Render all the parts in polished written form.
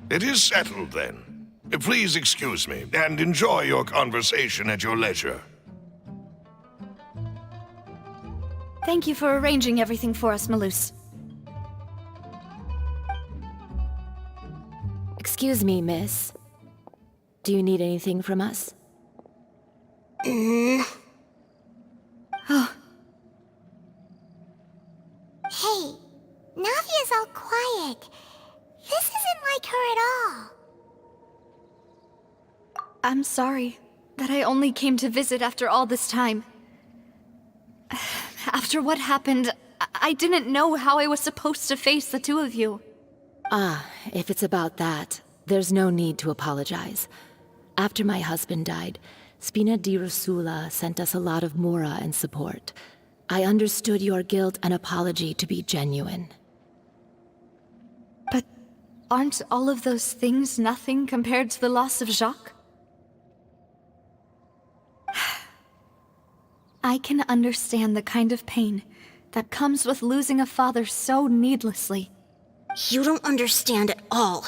It is settled, then. Please excuse me, and enjoy your conversation at your leisure. Thank you for arranging everything for us, Malus. Excuse me, miss. Do you need anything from us? Oh. Hey, Navia's all quiet. This isn't like her at all. I'm sorry that I only came to visit after all this time. After what happened, I didn't know how I was supposed to face the two of you. If it's about that, there's no need to apologize. After my husband died, Spina di Rusula sent us a lot of mora and support. I understood your guilt and apology to be genuine. But aren't all of those things nothing compared to the loss of Jacques? I can understand the kind of pain that comes with losing a father so needlessly. You don't understand at all.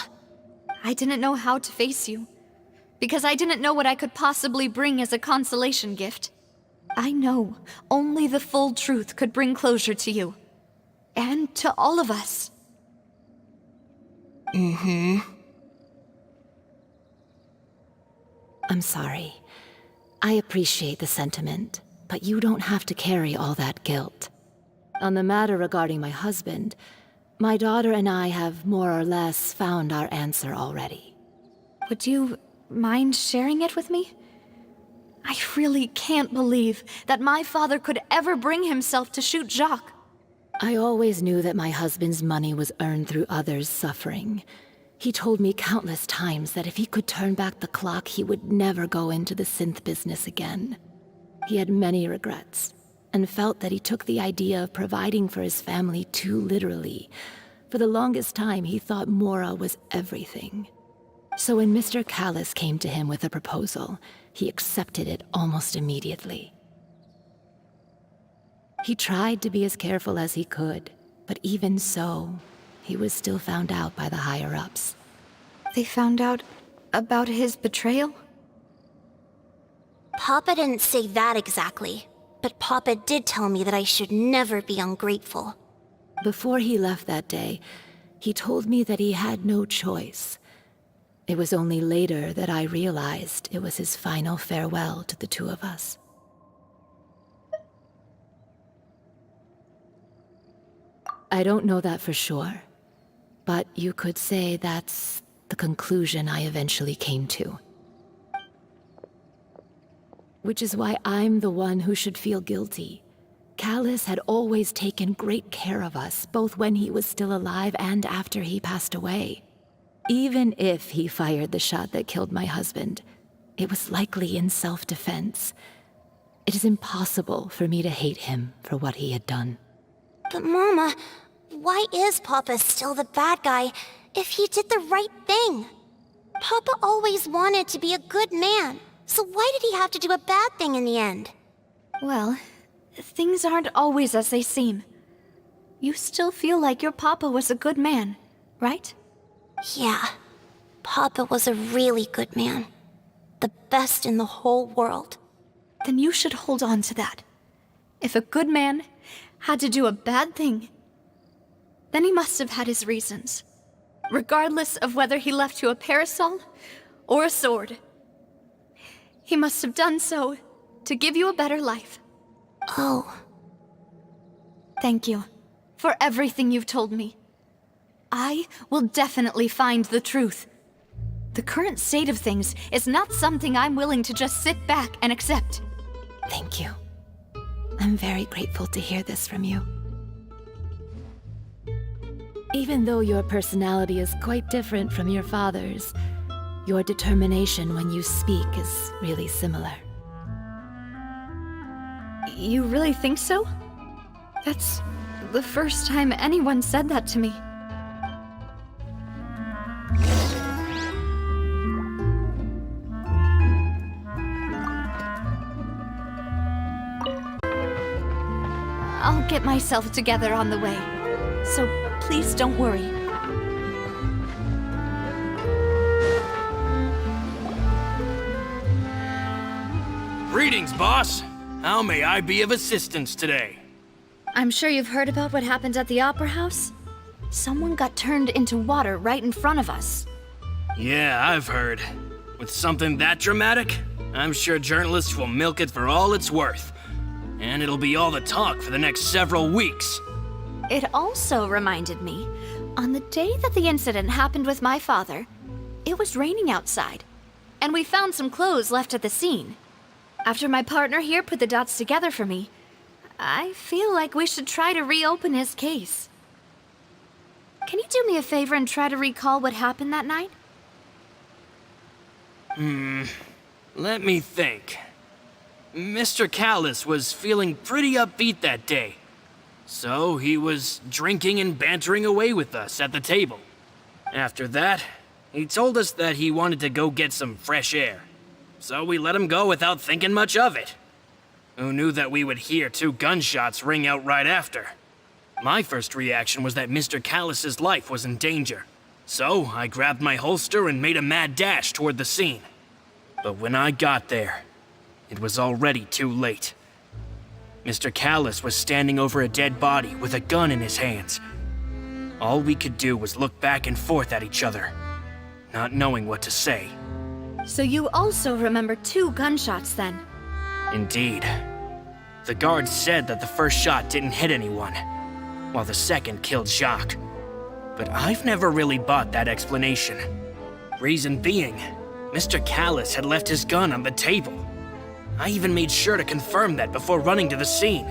I didn't know how to face you, because I didn't know what I could possibly bring as a consolation gift. I know only the full truth could bring closure to you, and to all of us. I'm sorry. I appreciate the sentiment, but you don't have to carry all that guilt. On the matter regarding my husband, my daughter and I have more or less found our answer already. Would you mind sharing it with me? I really can't believe that my father could ever bring himself to shoot Jacques. I always knew that my husband's money was earned through others' suffering. He told me countless times that if he could turn back the clock, he would never go into the synth business again. He had many regrets, and felt that he took the idea of providing for his family too literally. For the longest time, he thought Mora was everything. So when Mr. Callis came to him with a proposal, he accepted it almost immediately. He tried to be as careful as he could, but even so, he was still found out by the higher-ups. They found out about his betrayal? Papa didn't say that exactly, but Papa did tell me that I should never be ungrateful. Before he left that day, he told me that he had no choice. It was only later that I realized it was his final farewell to the two of us. I don't know that for sure, but you could say that's the conclusion I eventually came to. Which is why I'm the one who should feel guilty. Callis had always taken great care of us, both when he was still alive and after he passed away. Even if he fired the shot that killed my husband, it was likely in self-defense. It is impossible for me to hate him for what he had done. But Mama, why is Papa still the bad guy if he did the right thing? Papa always wanted to be a good man, so why did he have to do a bad thing in the end? Well, things aren't always as they seem. You still feel like your papa was a good man, right? Yeah, Papa was a really good man. The best in the whole world. Then you should hold on to that. If a good man had to do a bad thing, then he must have had his reasons. Regardless of whether he left you a parasol or a sword. He must have done so to give you a better life. Oh. Thank you for everything you've told me. I will definitely find the truth. The current state of things is not something I'm willing to just sit back and accept. Thank you. I'm very grateful to hear this from you. Even though your personality is quite different from your father's, your determination when you speak is really similar. You really think so? That's the first time anyone said that to me. I'll get myself together on the way. So please don't worry. Greetings, boss. How may I be of assistance today? I'm sure you've heard about what happened at the Opera House. Someone got turned into water right in front of us. Yeah, I've heard. With something that dramatic, I'm sure journalists will milk it for all it's worth. And it'll be all the talk for the next several weeks. It also reminded me, on the day that the incident happened with my father, it was raining outside, and we found some clothes left at the scene. After my partner here put the dots together for me, I feel like we should try to reopen his case. Can you do me a favor and try to recall what happened that night? Let me think. Mr. Callis was feeling pretty upbeat that day. So he was drinking and bantering away with us at the table. After that, he told us that he wanted to go get some fresh air. So we let him go without thinking much of it. Who knew that we would hear 2 gunshots ring out right after? My first reaction was that Mr. Callis's life was in danger. So I grabbed my holster and made a mad dash toward the scene. But when I got there, it was already too late. Mr. Callis was standing over a dead body with a gun in his hands. All we could do was look back and forth at each other, not knowing what to say. So you also remember 2 gunshots then? Indeed. The guard said that the first shot didn't hit anyone, while the second killed Jacques. But I've never really bought that explanation. Reason being, Mr. Callis had left his gun on the table. I even made sure to confirm that before running to the scene.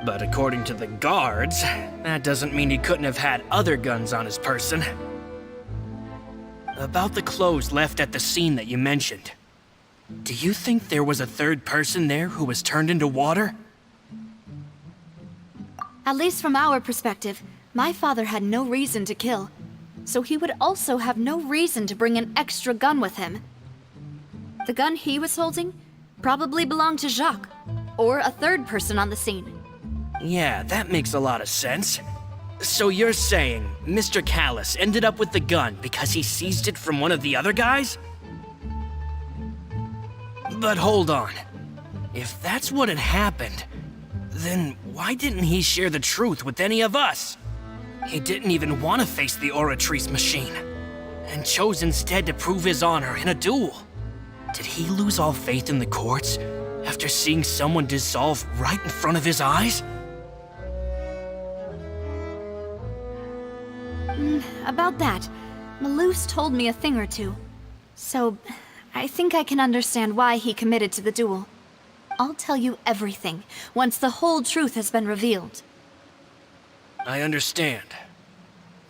But according to the guards, that doesn't mean he couldn't have had other guns on his person. About the clothes left at the scene that you mentioned, do you think there was a third person there who was turned into water? At least from our perspective, my father had no reason to kill. So he would also have no reason to bring an extra gun with him. The gun he was holding probably belonged to Jacques, or a third person on the scene. Yeah, that makes a lot of sense. So you're saying Mr. Callis ended up with the gun because he seized it from one of the other guys? But hold on. If that's what had happened, then why didn't he share the truth with any of us? He didn't even want to face the Oratrice machine, and chose instead to prove his honor in a duel. Did he lose all faith in the courts after seeing someone dissolve right in front of his eyes? About that, Malus told me a thing or two. So, I think I can understand why he committed to the duel. I'll tell you everything once the whole truth has been revealed. I understand.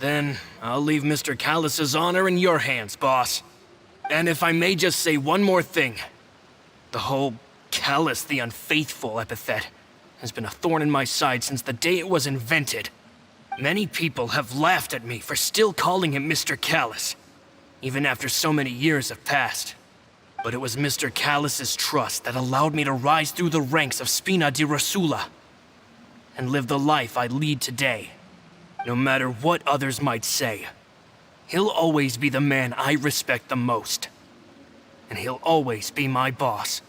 Then I'll leave Mr. Callis's honor in your hands, boss. And if I may just say one more thing. The whole Callis the Unfaithful epithet has been a thorn in my side since the day it was invented. Many people have laughed at me for still calling him Mr. Callis, even after so many years have passed. But it was Mr. Callis's trust that allowed me to rise through the ranks of Spina di Rosula and live the life I lead today. No matter what others might say, he'll always be the man I respect the most. And he'll always be my boss.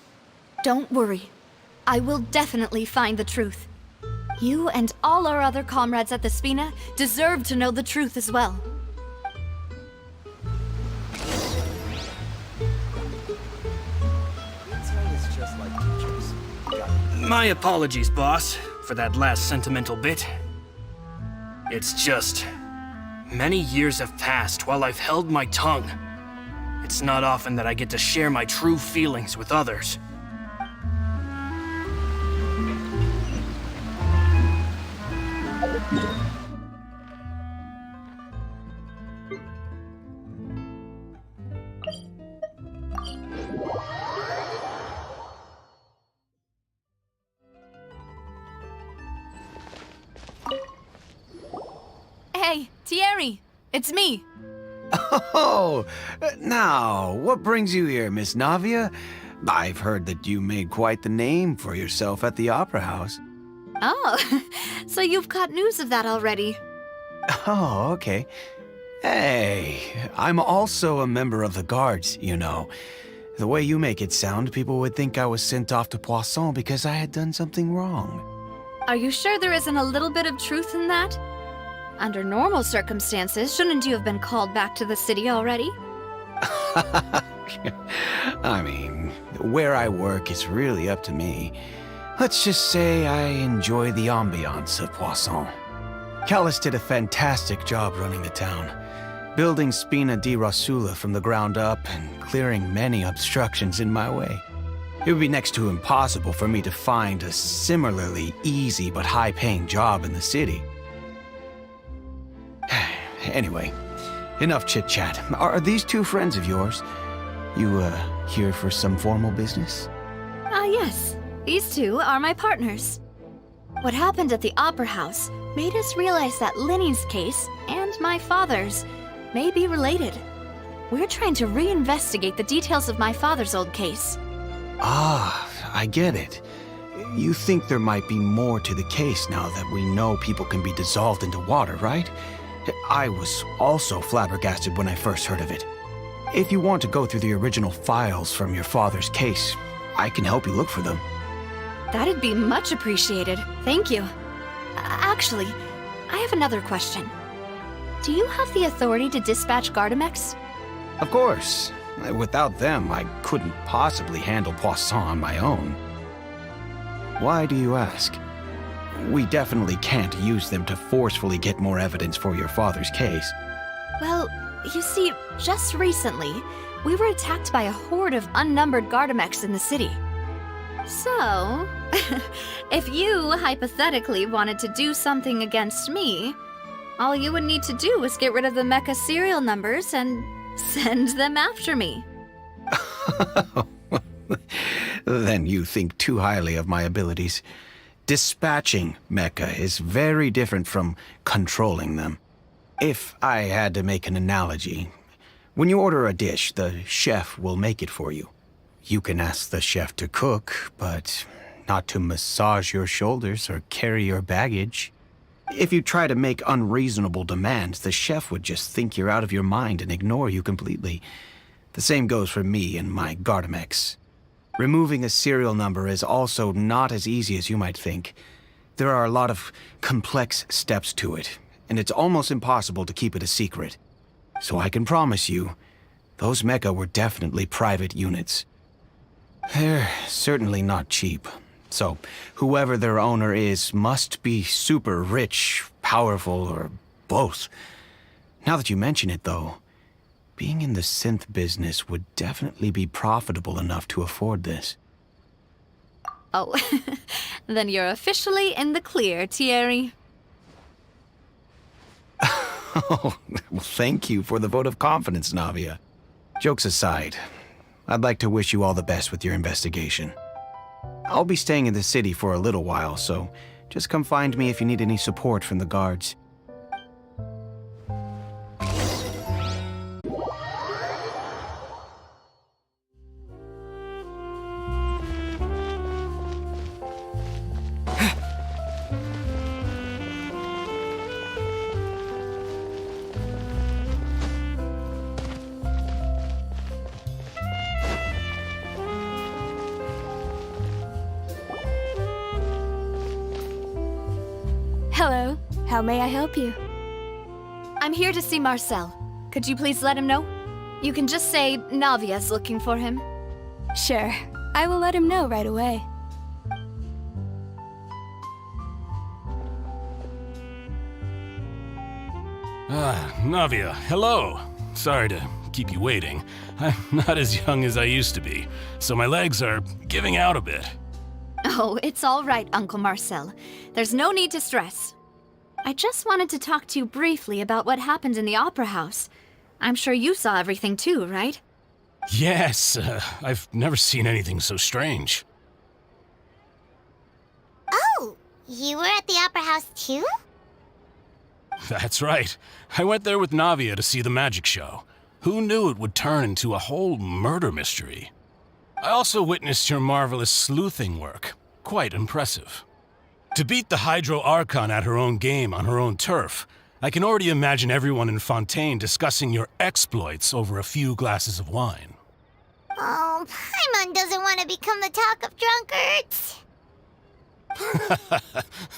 Don't worry. I will definitely find the truth. You and all our other comrades at the Spina deserve to know the truth as well. My apologies, boss, for that last sentimental bit. It's just, many years have passed while I've held my tongue. It's not often that I get to share my true feelings with others. Hey, Thierry! It's me! Oh, now, what brings you here, Miss Navia? I've heard that you made quite the name for yourself at the Opera House. Oh, so you've caught news of that already. Oh, okay. Hey, I'm also a member of the guards, you know. The way you make it sound, people would think I was sent off to Poisson because I had done something wrong. Are you sure there isn't a little bit of truth in that? Under normal circumstances, shouldn't you have been called back to the city already? I mean, where I work is really up to me. Let's just say I enjoy the ambiance of Poisson. Callis did a fantastic job running the town, building Spina di Rosula from the ground up and clearing many obstructions in my way. It would be next to impossible for me to find a similarly easy but high-paying job in the city. Anyway, enough chit-chat. Are these two friends of yours? You, here for some formal business? Yes. These two are my partners. What happened at the Opera House made us realize that Linny's case and my father's may be related. We're trying to reinvestigate the details of my father's old case. Ah, I get it. You think there might be more to the case now that we know people can be dissolved into water, right? I was also flabbergasted when I first heard of it. If you want to go through the original files from your father's case, I can help you look for them. That'd be much appreciated. Thank you. Actually, I have another question. Do you have the authority to dispatch Gardamex? Of course. Without them, I couldn't possibly handle Poisson on my own. Why do you ask? We definitely can't use them to forcefully get more evidence for your father's case. Well, you see, just recently, we were attacked by a horde of unnumbered Gardamex in the city. So, if you hypothetically wanted to do something against me, all you would need to do is get rid of the mecha serial numbers and send them after me. Then you think too highly of my abilities. Dispatching mecha is very different from controlling them. If I had to make an analogy, when you order a dish, the chef will make it for you. You can ask the chef to cook, but not to massage your shoulders or carry your baggage. If you try to make unreasonable demands, the chef would just think you're out of your mind and ignore you completely. The same goes for me and my Gardamex. Removing a serial number is also not as easy as you might think. There are a lot of complex steps to it, and it's almost impossible to keep it a secret. So I can promise you, those mecha were definitely private units. They're certainly not cheap. So, whoever their owner is must be super rich, powerful, or both. Now that you mention it, though, being in the synth business would definitely be profitable enough to afford this. Oh, then you're officially in the clear, Thierry. Oh, well, thank you for the vote of confidence, Navia. Jokes aside, I'd like to wish you all the best with your investigation. I'll be staying in the city for a little while, so just come find me if you need any support from the guards. Hello, how may I help you? I'm here to see Marcel. Could you please let him know? You can just say Navia's looking for him. Sure, I will let him know right away. Navia, hello. Sorry to keep you waiting. I'm not as young as I used to be, so my legs are giving out a bit. Oh, it's all right, Uncle Marcel. There's no need to stress. I just wanted to talk to you briefly about what happened in the Opera House. I'm sure you saw everything too, right? Yes, I've never seen anything so strange. Oh, you were at the Opera House too? That's right. I went there with Navia to see the magic show. Who knew it would turn into a whole murder mystery? I also witnessed your marvelous sleuthing work. Quite impressive. To beat the Hydro Archon at her own game on her own turf, I can already imagine everyone in Fontaine discussing your exploits over a few glasses of wine. Oh, Paimon doesn't want to become the talk of drunkards.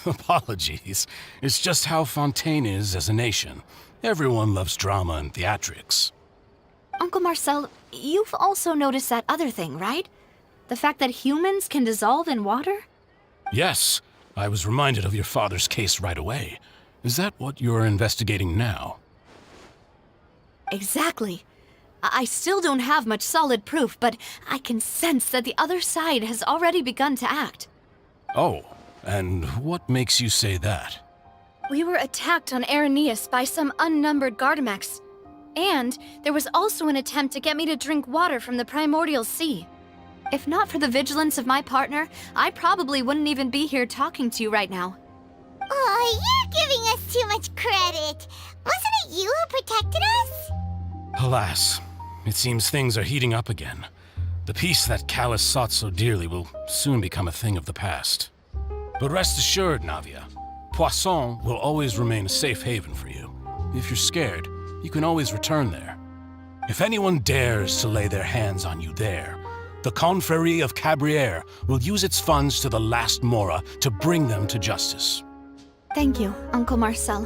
Apologies. It's just how Fontaine is as a nation. Everyone loves drama and theatrics. Uncle Marcel, you've also noticed that other thing, right? The fact that humans can dissolve in water? Yes, I was reminded of your father's case right away. Is that what you're investigating now? Exactly. I still don't have much solid proof, but I can sense that the other side has already begun to act. Oh, and what makes you say that? We were attacked on Araneus by some unnumbered Gardamex. And there was also an attempt to get me to drink water from the primordial sea. If not for the vigilance of my partner, I probably wouldn't even be here talking to you right now. Oh, you're giving us too much credit. Wasn't it you who protected us? Alas, it seems things are heating up again. The peace that Callus sought so dearly will soon become a thing of the past. But rest assured, Navia, Poisson will always remain a safe haven for you. If you're scared, you can always return there. If anyone dares to lay their hands on you there, the Confrérie of Cabrières will use its funds to the last Mora to bring them to justice. Thank you, Uncle Marcel.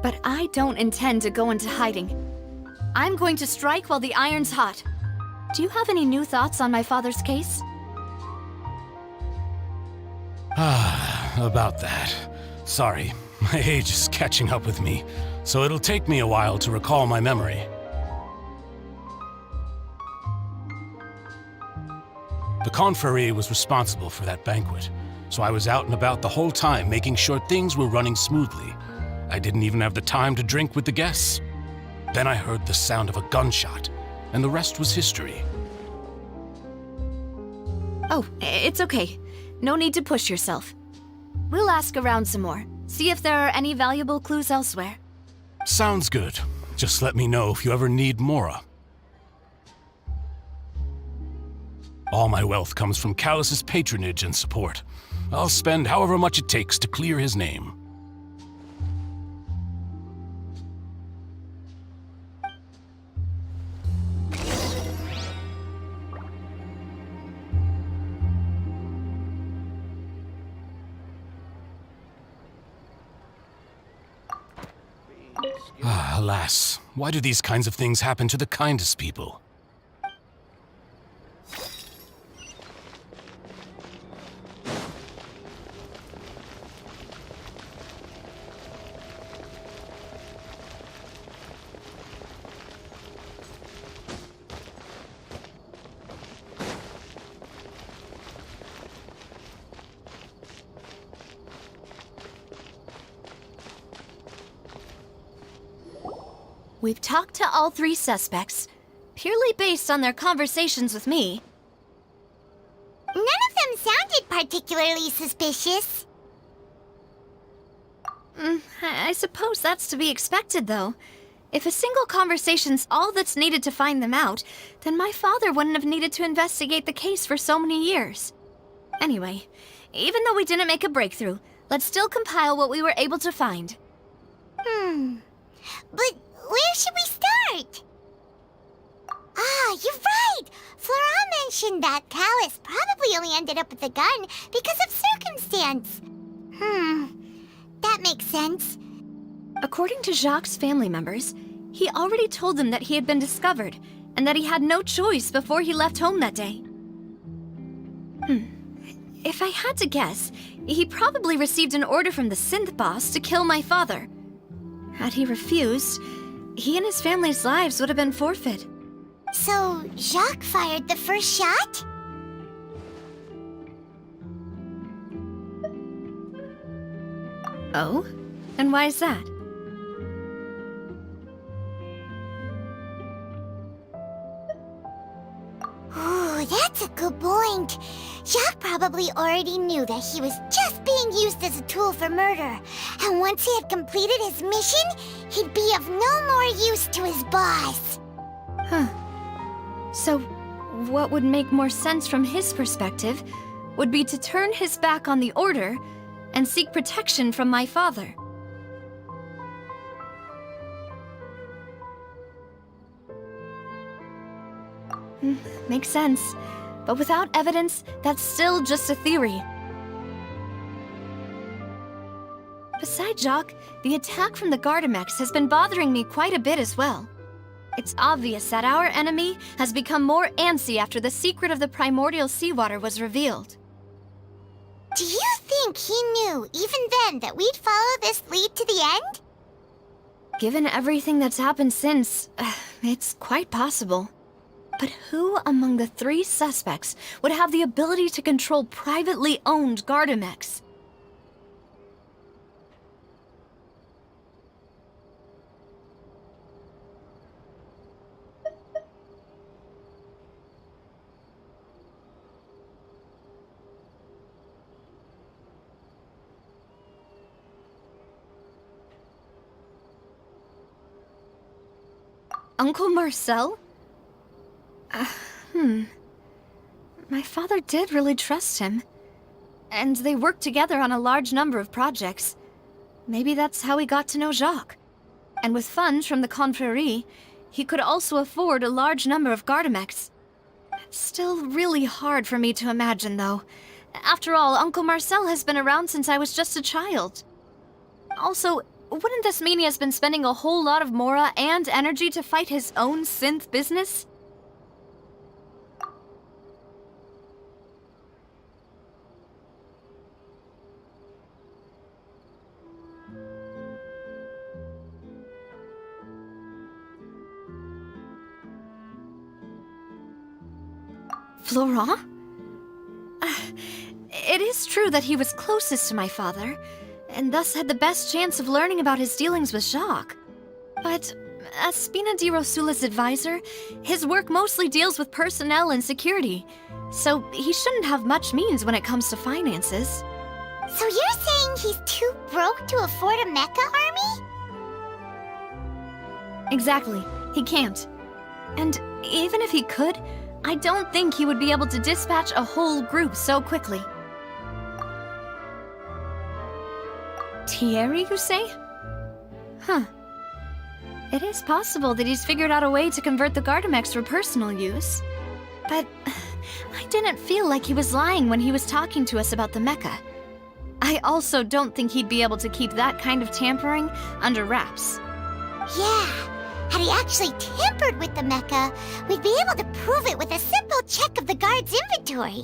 But I don't intend to go into hiding. I'm going to strike while the iron's hot. Do you have any new thoughts on my father's case? About that. Sorry, my age is catching up with me, so it'll take me a while to recall my memory. The Confrérie was responsible for that banquet, so I was out and about the whole time making sure things were running smoothly. I didn't even have the time to drink with the guests. Then I heard the sound of a gunshot, and the rest was history. Oh, it's okay. No need to push yourself. We'll ask around some more, see if there are any valuable clues elsewhere. Sounds good. Just let me know if you ever need Mora. All my wealth comes from Callus's patronage and support. I'll spend however much it takes to clear his name. Alas, why do these kinds of things happen to the kindest people? We've talked to all three suspects, purely based on their conversations with me. None of them sounded particularly suspicious. I suppose that's to be expected, though. If a single conversation's all that's needed to find them out, then my father wouldn't have needed to investigate the case for so many years. Anyway, even though we didn't make a breakthrough, let's still compile what we were able to find. But where should we start? Ah, you're right! Flora mentioned that Callus probably only ended up with the gun because of circumstance. That makes sense. According to Jacques' family members, he already told them that he had been discovered, and that he had no choice before he left home that day. If I had to guess, he probably received an order from the synth boss to kill my father. Had he refused, he and his family's lives would have been forfeit. So, Jacques fired the first shot? Oh? And why is that? Ooh, that's a good point. Jacques probably already knew that he was just being used as a tool for murder. And once he had completed his mission, he'd be of no more use to his boss. So, what would make more sense from his perspective would be to turn his back on the Order and seek protection from my father. Makes sense. But without evidence, that's still just a theory. Besides Jacques, the attack from the Gardamex has been bothering me quite a bit as well. It's obvious that our enemy has become more antsy after the secret of the primordial seawater was revealed. Do you think he knew, even then, that we'd follow this lead to the end? Given everything that's happened since, it's quite possible. But who among the 3 suspects would have the ability to control privately owned Gardamex? Uncle Marcel? My father did really trust him. And they worked together on a large number of projects. Maybe that's how he got to know Jacques. And with funds from the Confrérie, he could also afford a large number of Gardamex. It's still really hard for me to imagine, though. After all, Uncle Marcel has been around since I was just a child. Also, wouldn't this mean he has been spending a whole lot of mora and energy to fight his own synth business? Florent? It is true that he was closest to my father, and thus had the best chance of learning about his dealings with Jacques. But as Spina di Rosula's advisor, his work mostly deals with personnel and security, so he shouldn't have much means when it comes to finances. So you're saying he's too broke to afford a mecha army? Exactly. He can't. And even if he could, I don't think he would be able to dispatch a whole group so quickly. Thierry, you say? Huh. It is possible that he's figured out a way to convert the Gardamex for personal use. But I didn't feel like he was lying when he was talking to us about the mecha. I also don't think he'd be able to keep that kind of tampering under wraps. Yeah. Had he actually tampered with the mecha, we'd be able to prove it with a simple check of the guard's inventory.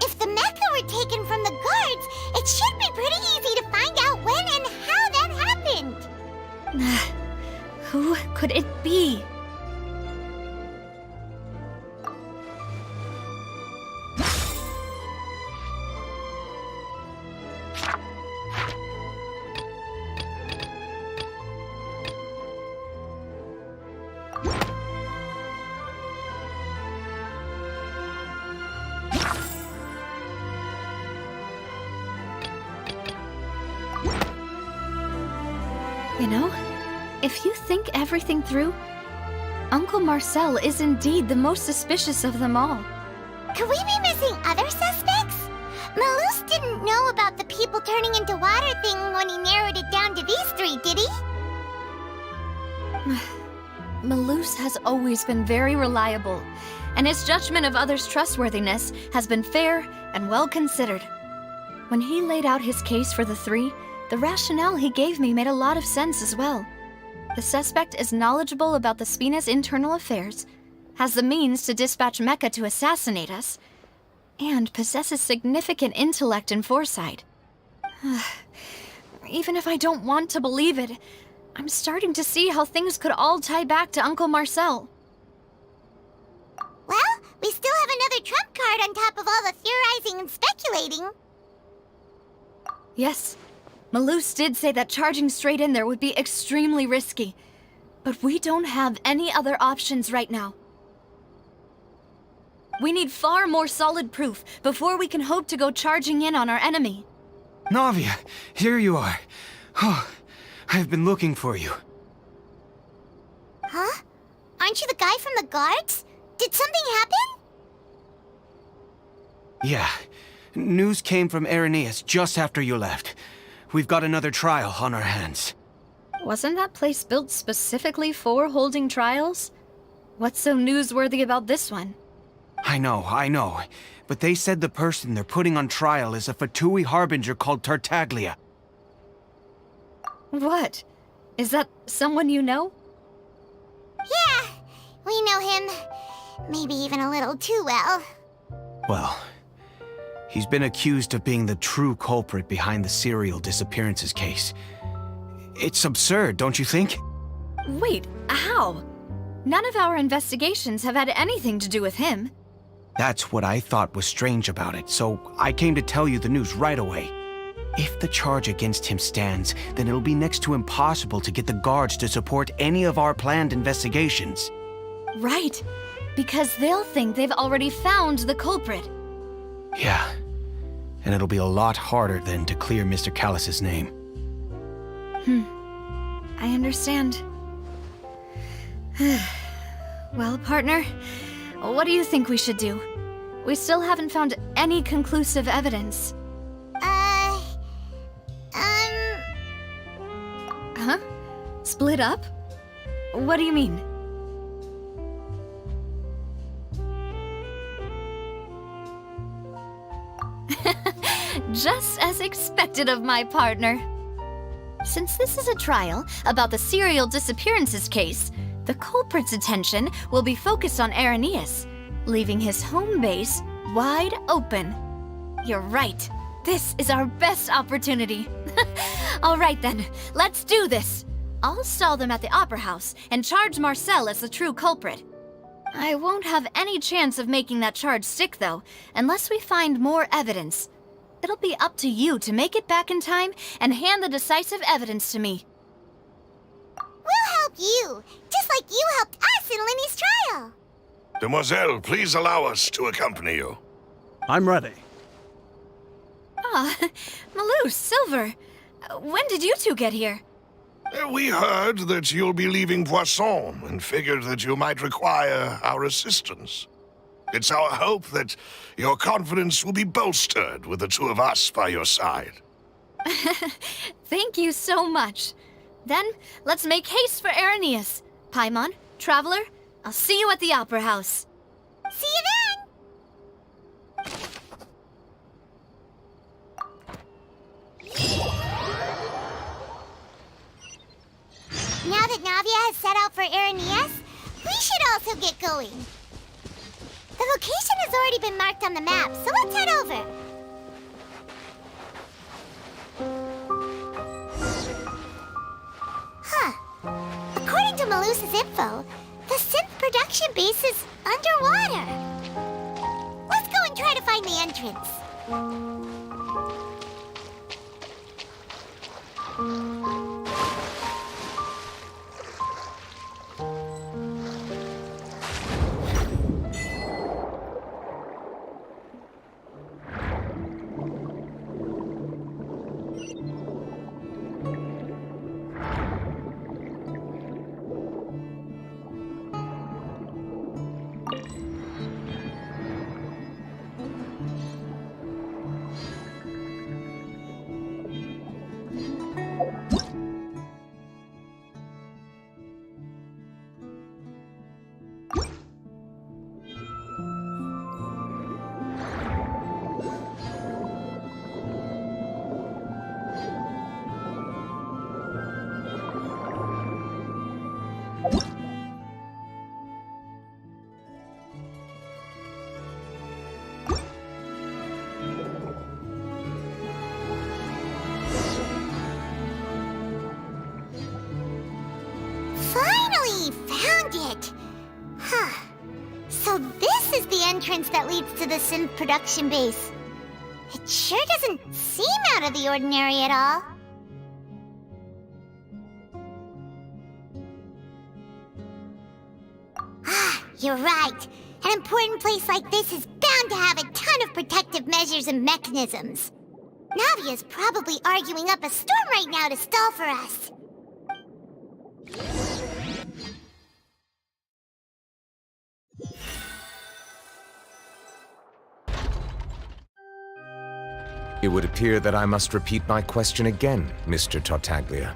If the mecha were taken from the guards, it should be pretty easy to find out when and how that happened. Who could it be? You know, if you think everything through, Uncle Marcel is indeed the most suspicious of them all. Could we be missing other suspects? Malus didn't know about the people turning into water thing when he narrowed it down to these 3, did he? Malus has always been very reliable, and his judgment of others' trustworthiness has been fair and well considered. When he laid out his case for the 3, the rationale he gave me made a lot of sense as well. The suspect is knowledgeable about the Spina's internal affairs, has the means to dispatch Mecha to assassinate us, and possesses significant intellect and foresight. Even if I don't want to believe it, I'm starting to see how things could all tie back to Uncle Marcel. Well, we still have another trump card on top of all the theorizing and speculating. Yes. Malus did say that charging straight in there would be extremely risky, but we don't have any other options right now. We need far more solid proof before we can hope to go charging in on our enemy. Navia, here you are. Oh, I've been looking for you. Huh? Aren't you the guy from the guards? Did something happen? Yeah, News came from Irenaeus just after you left. We've got another trial on our hands. Wasn't that place built specifically for holding trials? What's so newsworthy about this one? I know. But they said the person they're putting on trial is a Fatui harbinger called Tartaglia. What? Is that someone you know? Yeah, we know him. Maybe even a little too well. Well, he's been accused of being the true culprit behind the serial disappearances case. It's absurd, don't you think? Wait, how? None of our investigations have had anything to do with him. That's what I thought was strange about it, so I came to tell you the news right away. If the charge against him stands, then it'll be next to impossible to get the guards to support any of our planned investigations. Right, because they'll think they've already found the culprit. Yeah, and it'll be a lot harder then to clear Mr. Callus's name. I understand. Well, partner, what do you think we should do? We still haven't found any conclusive evidence. Huh? Split up? What do you mean? Just as expected of my partner. Since this is a trial about the serial disappearances case, the culprit's attention will be focused on Irenaeus, leaving his home base wide open. You're right. This is our best opportunity. All right then, let's do this. I'll stall them at the Opera House and charge Marcel as the true culprit. I won't have any chance of making that charge stick, though, unless we find more evidence. It'll be up to you to make it back in time and hand the decisive evidence to me. We'll help you, just like you helped us in Linny's trial. Demoiselle, please allow us to accompany you. I'm ready. Ah, Malou, Silver. When did you two get here? We heard that you'll be leaving Poisson and figured that you might require our assistance. It's our hope that your confidence will be bolstered with the two of us by your side. Thank you so much. Then, let's make haste for Irenaeus. Paimon, Traveler, I'll see you at the Opera House. See you then! Now that Navia has set out for Irenaeus, we should also get going. The location has already been marked on the map, so let's head over. Huh. According to Malusa's info, the synth production base is underwater. Let's go and try to find the entrance. Finally found it! Huh. So this is the entrance that leads to the synth production base. It sure doesn't seem out of the ordinary at all. Ah, you're right. An important place like this is bound to have a ton of protective measures and mechanisms. Navia's probably arguing up a storm right now to stall for us. It would appear that I must repeat my question again, Mr. Tartaglia.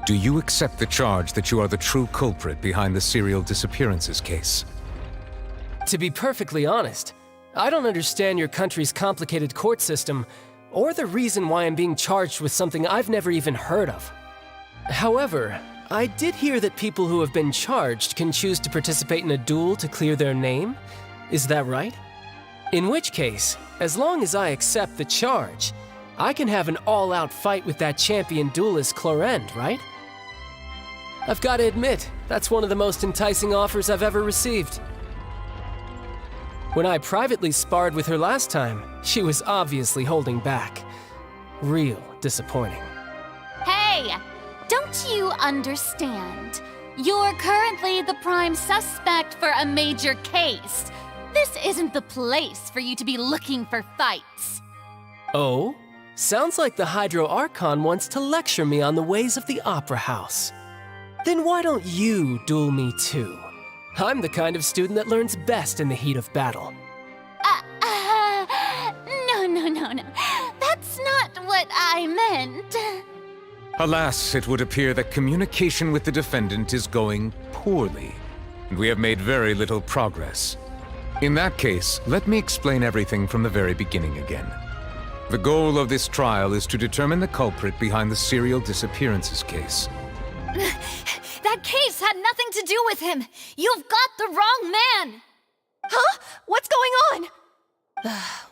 Do you accept the charge that you are the true culprit behind the serial disappearances case? To be perfectly honest, I don't understand your country's complicated court system, or the reason why I'm being charged with something I've never even heard of. However, I did hear that people who have been charged can choose to participate in a duel to clear their name. Is that right? In which case, as long as I accept the charge, I can have an all-out fight with that champion duelist Clorend, right? I've got to admit, that's one of the most enticing offers I've ever received. When I privately sparred with her last time, she was obviously holding back. Real disappointing. Hey! Don't you understand? You're currently the prime suspect for a major case. This isn't the place for you to be looking for fights. Oh? Sounds like the Hydro Archon wants to lecture me on the ways of the Opera House. Then why don't you duel me too? I'm the kind of student that learns best in the heat of battle. No. That's not what I meant. Alas, it would appear that communication with the defendant is going poorly, and we have made very little progress. In that case, let me explain everything from the very beginning again. The goal of this trial is to determine the culprit behind the serial disappearances case. That case had nothing to do with him. You've got the wrong man. Huh? What's going on?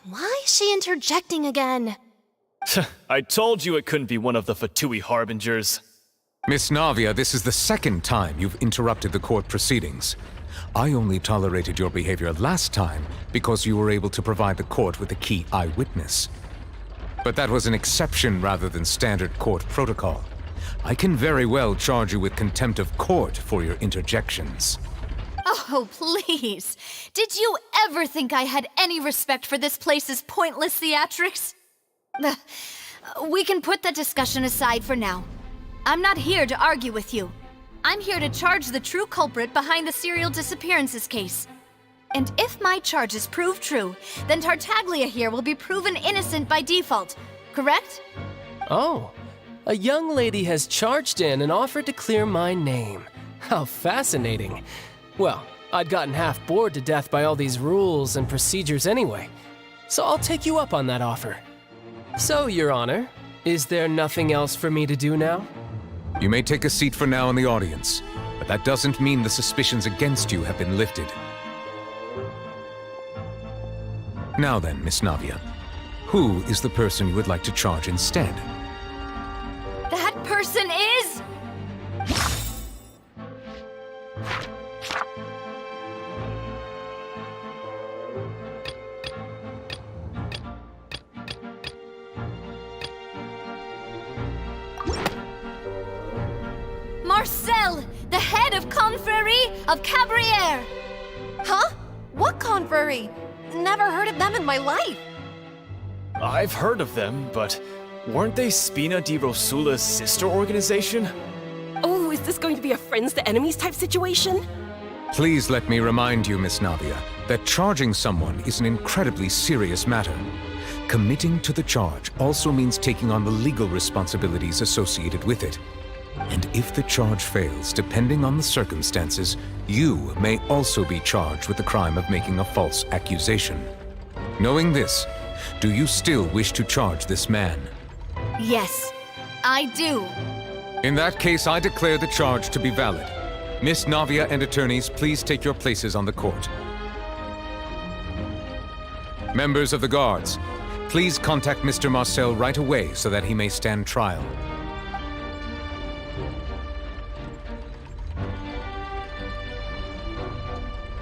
Why is she interjecting again? I told you it couldn't be one of the Fatui Harbingers. Miss Navia, this is the second time you've interrupted the court proceedings. I only tolerated your behavior last time because you were able to provide the court with a key eyewitness. But that was an exception rather than standard court protocol. I can very well charge you with contempt of court for your interjections. Oh, please. Did you ever think I had any respect for this place's pointless theatrics? We can put that discussion aside for now. I'm not here to argue with you. I'm here to charge the true culprit behind the serial disappearances case. And if my charges prove true, then Tartaglia here will be proven innocent by default, correct? Oh, a young lady has charged in and offered to clear my name. How fascinating. Well, I'd gotten half bored to death by all these rules and procedures anyway, so I'll take you up on that offer. So, Your Honor, is there nothing else for me to do now? You may take a seat for now in the audience, but that doesn't mean the suspicions against you have been lifted. Now then, Miss Navia, who is the person you would like to charge instead? That person is... Marcel, the head of Confrérie of Cabrières! Huh? What confrérie? Never heard of them in my life. I've heard of them, but weren't they Spina di Rosula's sister organization? Oh, is this going to be a friends to enemies type situation? Please let me remind you, Miss Navia, that charging someone is an incredibly serious matter. Committing to the charge also means taking on the legal responsibilities associated with it. And if the charge fails, depending on the circumstances, you may also be charged with the crime of making a false accusation. Knowing this, do you still wish to charge this man? Yes, I do. In that case, I declare the charge to be valid. Miss Navia and attorneys, please take your places on the court. Members of the guards, please contact Mr. Marcel right away so that he may stand trial.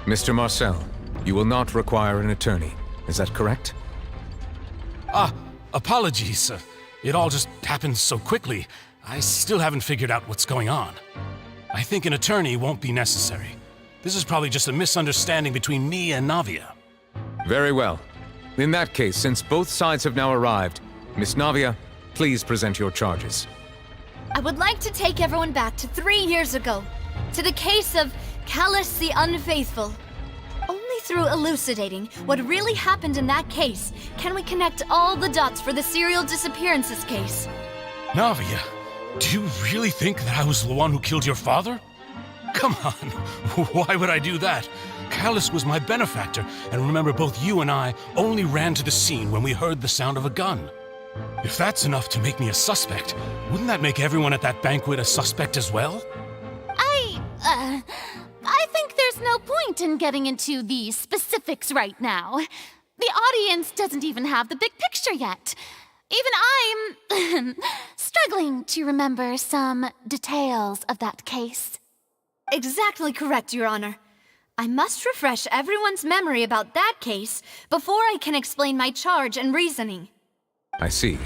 Mr. Marcel, you will not require an attorney. Is that correct? Apologies. It all just happened so quickly. I still haven't figured out what's going on. I think an attorney won't be necessary. This is probably just a misunderstanding between me and Navia. Very well. In that case, since both sides have now arrived, Miss Navia, please present your charges. I would like to take everyone back to 3 years ago, to the case of Callus the Unfaithful. Only through elucidating what really happened in that case, can we connect all the dots for the serial disappearances case. Navia, do you really think that I was the one who killed your father? Come on, why would I do that? Callus was my benefactor, and remember, both you and I only ran to the scene when we heard the sound of a gun. If that's enough to make me a suspect, wouldn't that make everyone at that banquet a suspect as well? I think there's no point in getting into the specifics right now. The audience doesn't even have the big picture yet. Even I'm struggling to remember some details of that case. Exactly correct, Your Honor. I must refresh everyone's memory about that case before I can explain my charge and reasoning. I see.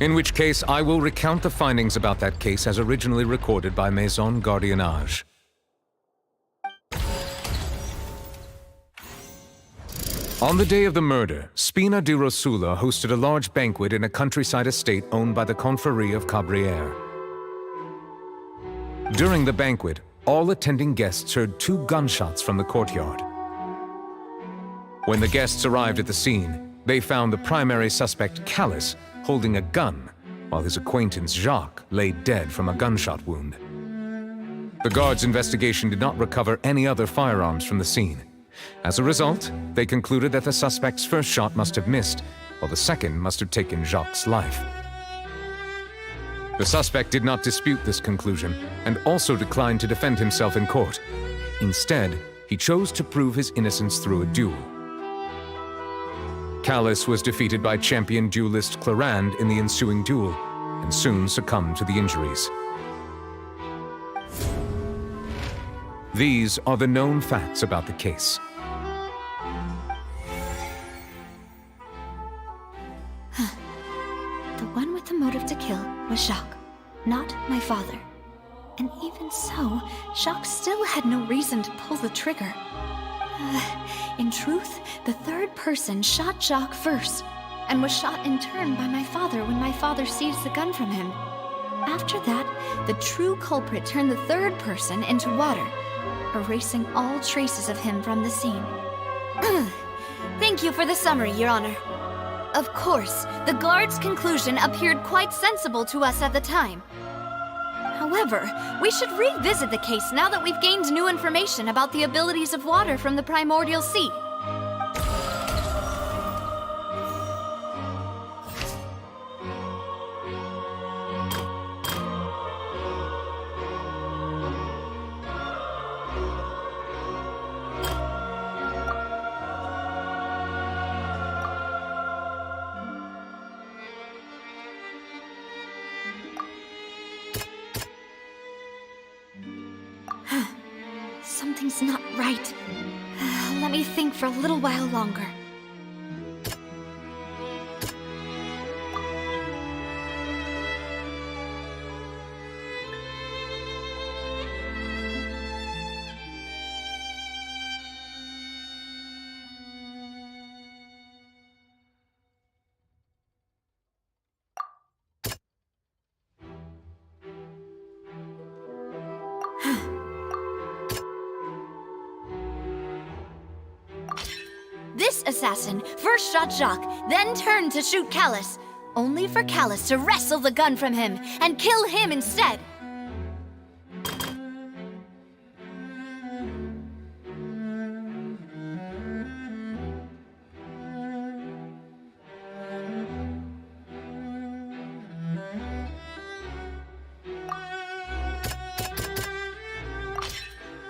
In which case, I will recount the findings about that case as originally recorded by Maison Gardiennage. On the day of the murder, Spina di Rosula hosted a large banquet in a countryside estate owned by the Confrérie of Cabrières. During the banquet, all attending guests heard 2 gunshots from the courtyard. When the guests arrived at the scene, they found the primary suspect, Callus, holding a gun, while his acquaintance, Jacques, lay dead from a gunshot wound. The guards' investigation did not recover any other firearms from the scene. As a result, they concluded that the suspect's first shot must have missed, while the second must have taken Jacques' life. The suspect did not dispute this conclusion, and also declined to defend himself in court. Instead, he chose to prove his innocence through a duel. Callus was defeated by champion duelist Clarande in the ensuing duel, and soon succumbed to the injuries. These are the known facts about the case. The one with the motive to kill was Jacques, not my father. And even so, Jacques still had no reason to pull the trigger. In truth, the third person shot Jacques first, and was shot in turn by my father when my father seized the gun from him. After that, the true culprit turned the third person into water, erasing all traces of him from the scene. Thank you for the summary, Your Honor. Of course, the guard's conclusion appeared quite sensible to us at the time. However, we should revisit the case now that we've gained new information about the abilities of water from the primordial sea. Something's not right. Let me think for a little while longer. This assassin first shot Jacques, then turned to shoot Callus, only for Callus to wrestle the gun from him and kill him instead.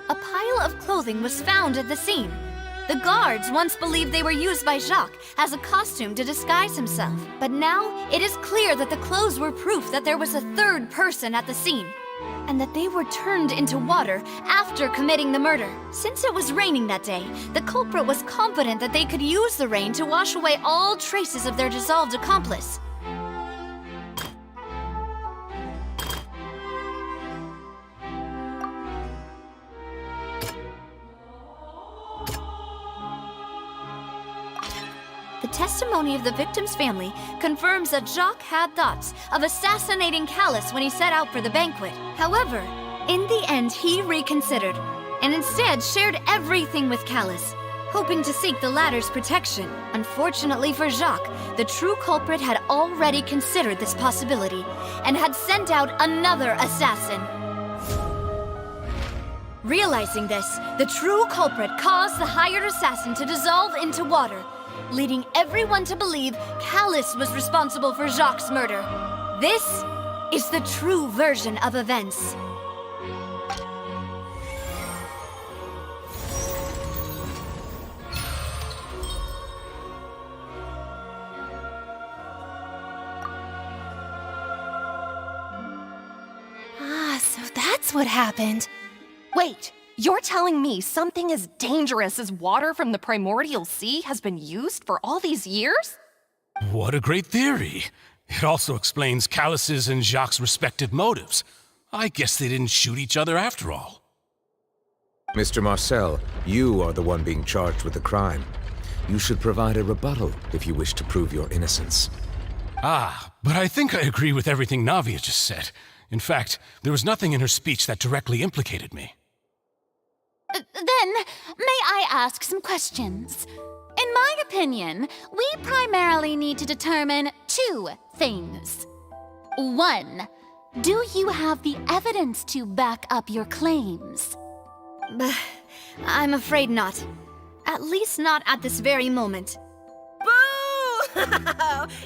A pile of clothing was found at the scene. The guards once believed they were used by Jacques as a costume to disguise himself. But now, it is clear that the clothes were proof that there was a third person at the scene, and that they were turned into water after committing the murder. Since it was raining that day, the culprit was confident that they could use the rain to wash away all traces of their dissolved accomplice. The testimony of the victim's family confirms that Jacques had thoughts of assassinating Callus when he set out for the banquet. However, in the end, he reconsidered, and instead shared everything with Callus, hoping to seek the latter's protection. Unfortunately for Jacques, the true culprit had already considered this possibility and had sent out another assassin. Realizing this, the true culprit caused the hired assassin to dissolve into water, leading everyone to believe Callus was responsible for Jacques' murder. This is the true version of events. So that's what happened. Wait, you're telling me something as dangerous as water from the primordial sea has been used for all these years? What a great theory. It also explains Callus's and Jacques' respective motives. I guess they didn't shoot each other after all. Mr. Marcel, you are the one being charged with the crime. You should provide a rebuttal if you wish to prove your innocence. Ah, but I think I agree with everything Navia just said. In fact, there was nothing in her speech that directly implicated me. Then, may I ask some questions? In my opinion, we primarily need to determine two things. One, do you have the evidence to back up your claims? I'm afraid not. At least not at this very moment. Boo!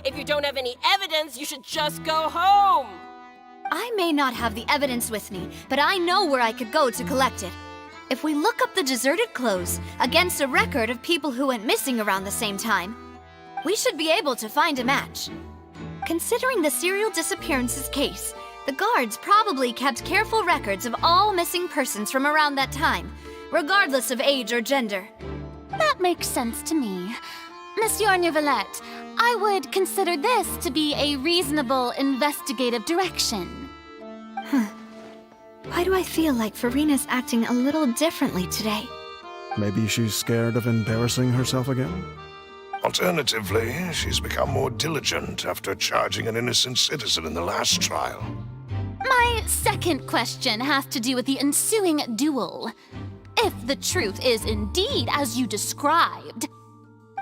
If you don't have any evidence, you should just go home! I may not have the evidence with me, but I know where I could go to collect it. If we look up the deserted clothes against a record of people who went missing around the same time, we should be able to find a match. Considering the serial disappearances case, the guards probably kept careful records of all missing persons from around that time, regardless of age or gender. That makes sense to me. Monsieur Neuvillette, I would consider this to be a reasonable investigative direction. Why do I feel like Farina's acting a little differently today? Maybe she's scared of embarrassing herself again? Alternatively, she's become more diligent after charging an innocent citizen in the last trial. My second question has to do with the ensuing duel. If the truth is indeed as you described,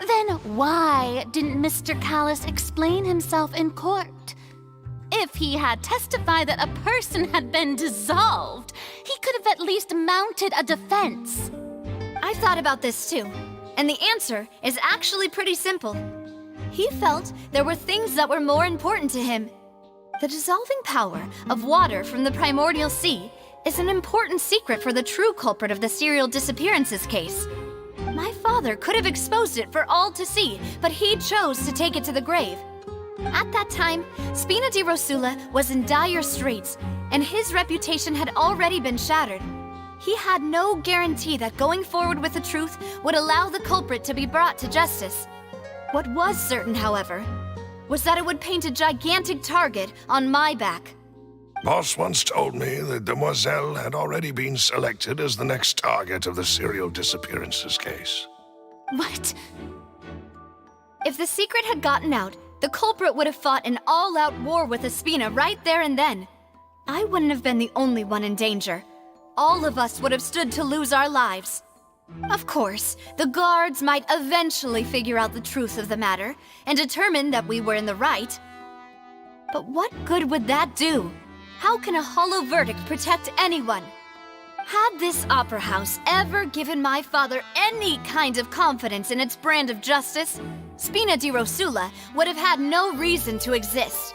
then why didn't Mr. Callus explain himself in court? If he had testified that a person had been dissolved, he could have at least mounted a defense. I've thought about this too, and the answer is actually pretty simple. He felt there were things that were more important to him. The dissolving power of water from the primordial sea is an important secret for the true culprit of the serial disappearances case. My father could have exposed it for all to see, but he chose to take it to the grave. At that time, Spina di Rosula was in dire straits, and his reputation had already been shattered. He had no guarantee that going forward with the truth would allow the culprit to be brought to justice. What was certain, however, was that it would paint a gigantic target on my back. Boss once told me that Demoiselle had already been selected as the next target of the serial disappearances case. What? If the secret had gotten out, the culprit would have fought an all-out war with Espina right there and then. I wouldn't have been the only one in danger. All of us would have stood to lose our lives. Of course, the guards might eventually figure out the truth of the matter and determine that we were in the right. But what good would that do? How can a hollow verdict protect anyone? Had this opera house ever given my father any kind of confidence in its brand of justice, Spina di Rosula would have had no reason to exist.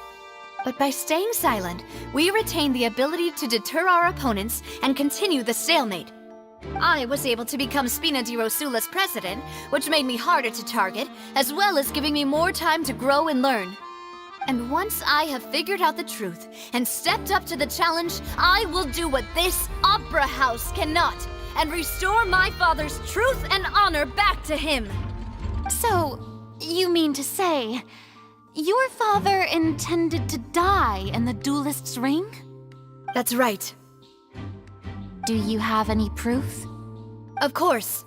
But by staying silent, we retained the ability to deter our opponents and continue the stalemate. I was able to become Spina di Rosula's president, which made me harder to target, as well as giving me more time to grow and learn. And once I have figured out the truth and stepped up to the challenge, I will do what this opera house cannot, and restore my father's truth and honor back to him. So, you mean to say, your father intended to die in the duelist's ring? That's right. Do you have any proof? Of course.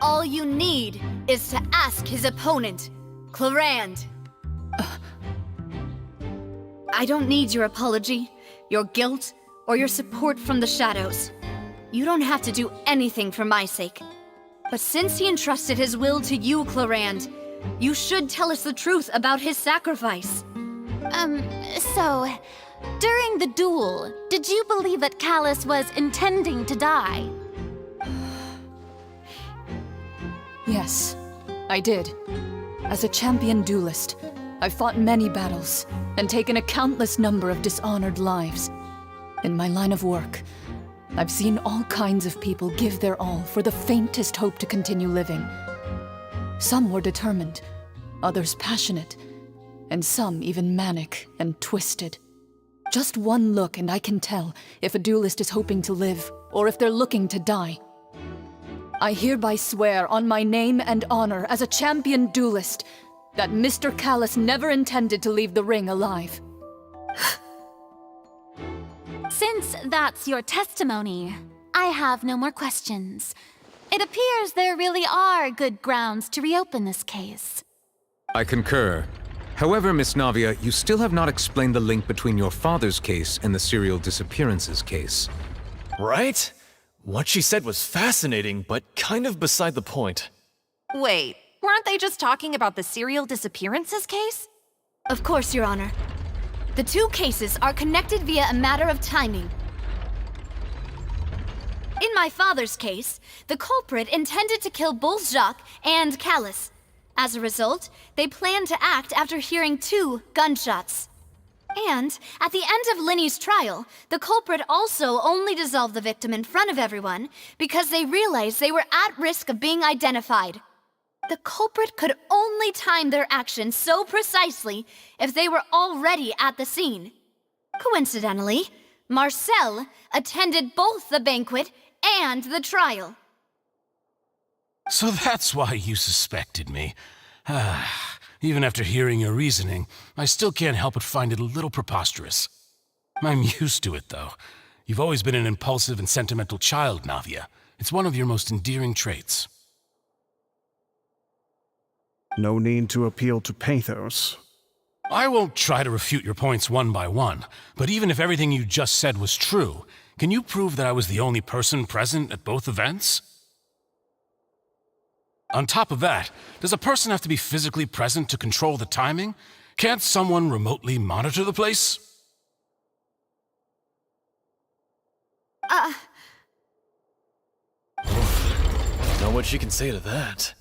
All you need is to ask his opponent, Clarand. I don't need your apology, your guilt, or your support from the shadows. You don't have to do anything for my sake. But since he entrusted his will to you, Clarand, you should tell us the truth about his sacrifice. So, during the duel, did you believe that Callus was intending to die? Yes, I did. As a champion duelist, I've fought many battles and taken a countless number of dishonored lives. In my line of work, I've seen all kinds of people give their all for the faintest hope to continue living. Some were determined, others passionate, and some even manic and twisted. Just one look and I can tell if a duelist is hoping to live or if they're looking to die. I hereby swear on my name and honor as a champion duelist that Mr. Callus never intended to leave the ring alive. Since that's your testimony, I have no more questions. It appears there really are good grounds to reopen this case. I concur. However, Miss Navia, you still have not explained the link between your father's case and the serial disappearances case. Right? What she said was fascinating, but kind of beside the point. Wait, weren't they just talking about the serial disappearances case? Of course, Your Honor. The two cases are connected via a matter of timing. In my father's case, the culprit intended to kill both Jacques and Callus. As a result, they planned to act after hearing 2 gunshots. And at the end of Linny's trial, the culprit also only dissolved the victim in front of everyone because they realized they were at risk of being identified. The culprit could only time their actions so precisely if they were already at the scene. Coincidentally, Marcel attended both the banquet and the trial. So that's why you suspected me. Even after hearing your reasoning, I still can't help but find it a little preposterous. I'm used to it, though. You've always been an impulsive and sentimental child, Navia. It's one of your most endearing traits. No need to appeal to pathos. I won't try to refute your points one by one, but even if everything you just said was true, can you prove that I was the only person present at both events? On top of that, does a person have to be physically present to control the timing? Can't someone remotely monitor the place? Know what she can say to that.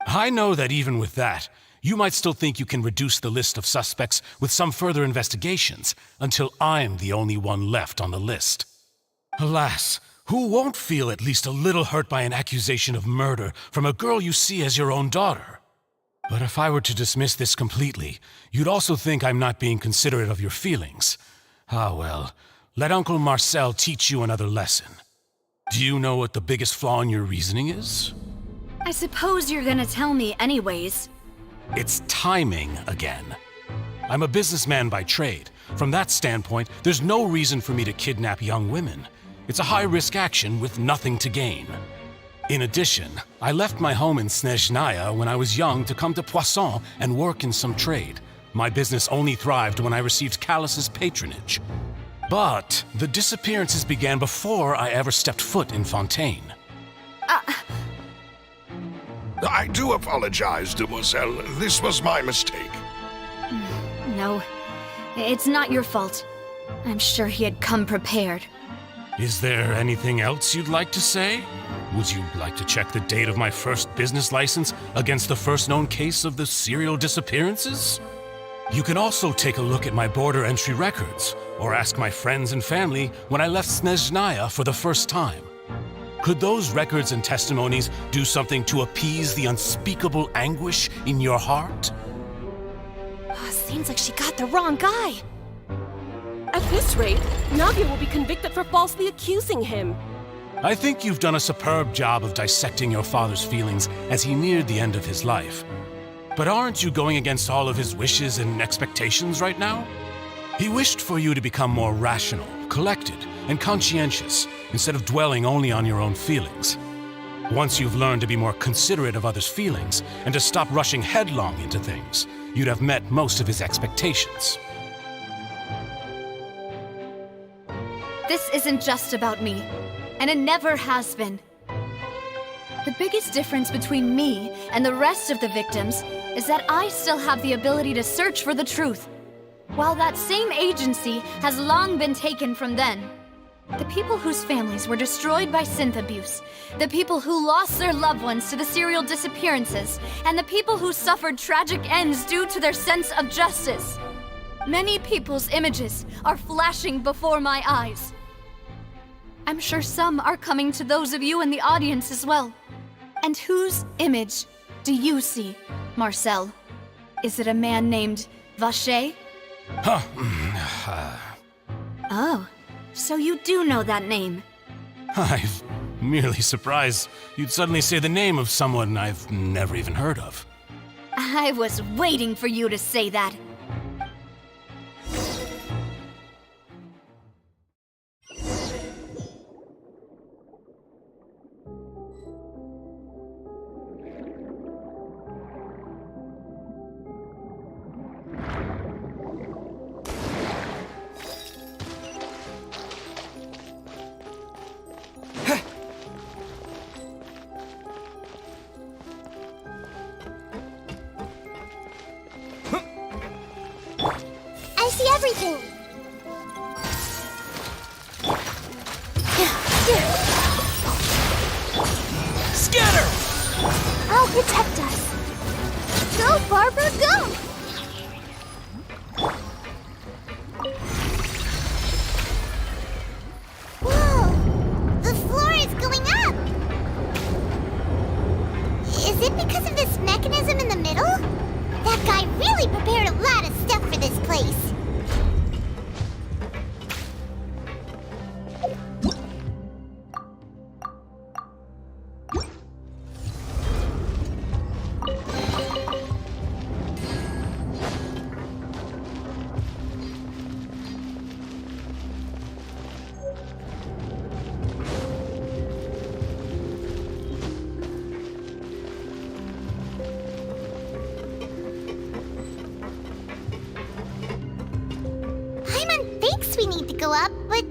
I know that even with that, you might still think you can reduce the list of suspects with some further investigations until I'm the only one left on the list. Alas, who won't feel at least a little hurt by an accusation of murder from a girl you see as your own daughter? But if I were to dismiss this completely, you'd also think I'm not being considerate of your feelings. Ah well, let Uncle Marcel teach you another lesson. Do you know what the biggest flaw in your reasoning is? I suppose you're gonna tell me anyways. It's timing again. I'm a businessman by trade. From that standpoint, there's no reason for me to kidnap young women. It's a high-risk action with nothing to gain. In addition, I left my home in Snezhnaya when I was young to come to Poisson and work in some trade. My business only thrived when I received Callus's patronage. But the disappearances began before I ever stepped foot in Fontaine. I do apologize, Demoiselle. This was my mistake. No, it's not your fault. I'm sure he had come prepared. Is there anything else you'd like to say? Would you like to check the date of my first business license against the first known case of the serial disappearances? You can also take a look at my border entry records, or ask my friends and family when I left Snezhnaya for the first time. Could those records and testimonies do something to appease the unspeakable anguish in your heart? Seems like she got the wrong guy. At this rate, Navia will be convicted for falsely accusing him. I think you've done a superb job of dissecting your father's feelings as he neared the end of his life. But aren't you going against all of his wishes and expectations right now? He wished for you to become more rational, collected, and conscientious, instead of dwelling only on your own feelings. Once you've learned to be more considerate of others' feelings, and to stop rushing headlong into things, you'd have met most of his expectations. This isn't just about me, and it never has been. The biggest difference between me and the rest of the victims is that I still have the ability to search for the truth, while that same agency has long been taken from them. The people whose families were destroyed by synth abuse, the people who lost their loved ones to the serial disappearances, and the people who suffered tragic ends due to their sense of justice. Many people's images are flashing before my eyes. I'm sure some are coming to those of you in the audience as well. And whose image do you see, Marcel? Is it a man named Vacher? Oh, so you do know that name. I'm merely surprised you'd suddenly say the name of someone I've never even heard of. I was waiting for you to say that. I see everything. Scatter! I'll protect us. Go, Barbara, go! Whoa! The floor is going up! Is it because of this mechanism in the middle? That guy really prepared a lot of stuff for this place. We need to go up, but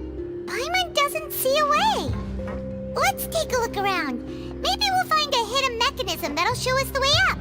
Paimon doesn't see a way. Let's take a look around. Maybe we'll find a hidden mechanism that'll show us the way up.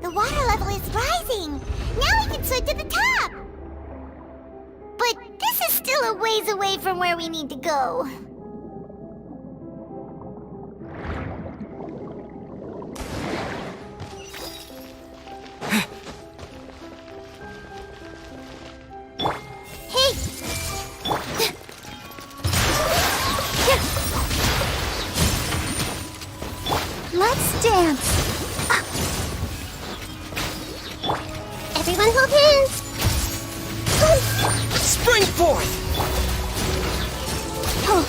The water level is rising. Now we can swim to the top. But this is still a ways away from where we need to go. Hey! Let's dance. Everyone hold hands. Spring forth! Oh.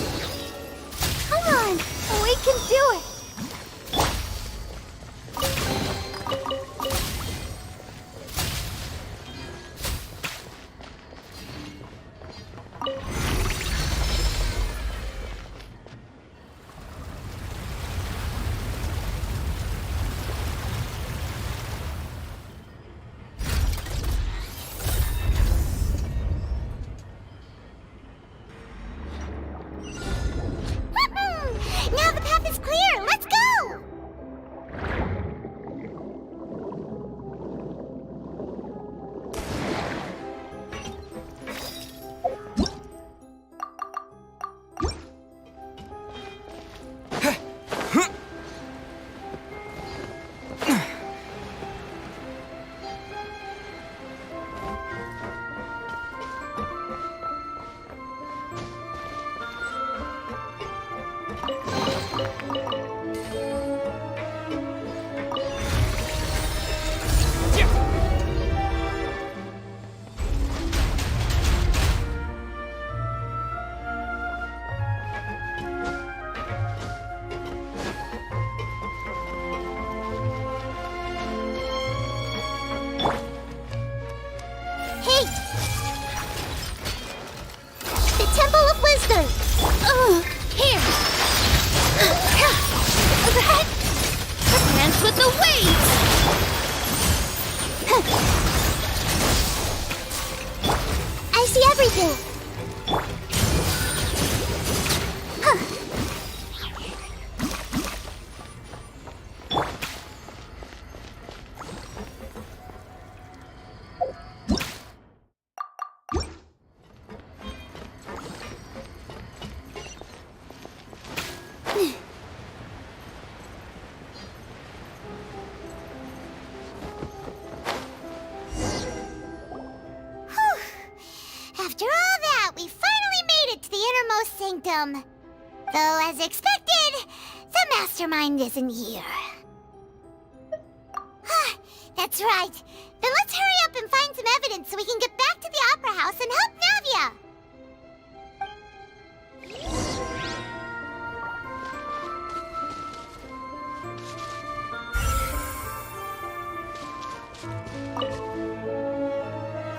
Though, as expected, the mastermind isn't here. That's right. Then let's hurry up and find some evidence so we can get back to the Opera House and help Navia!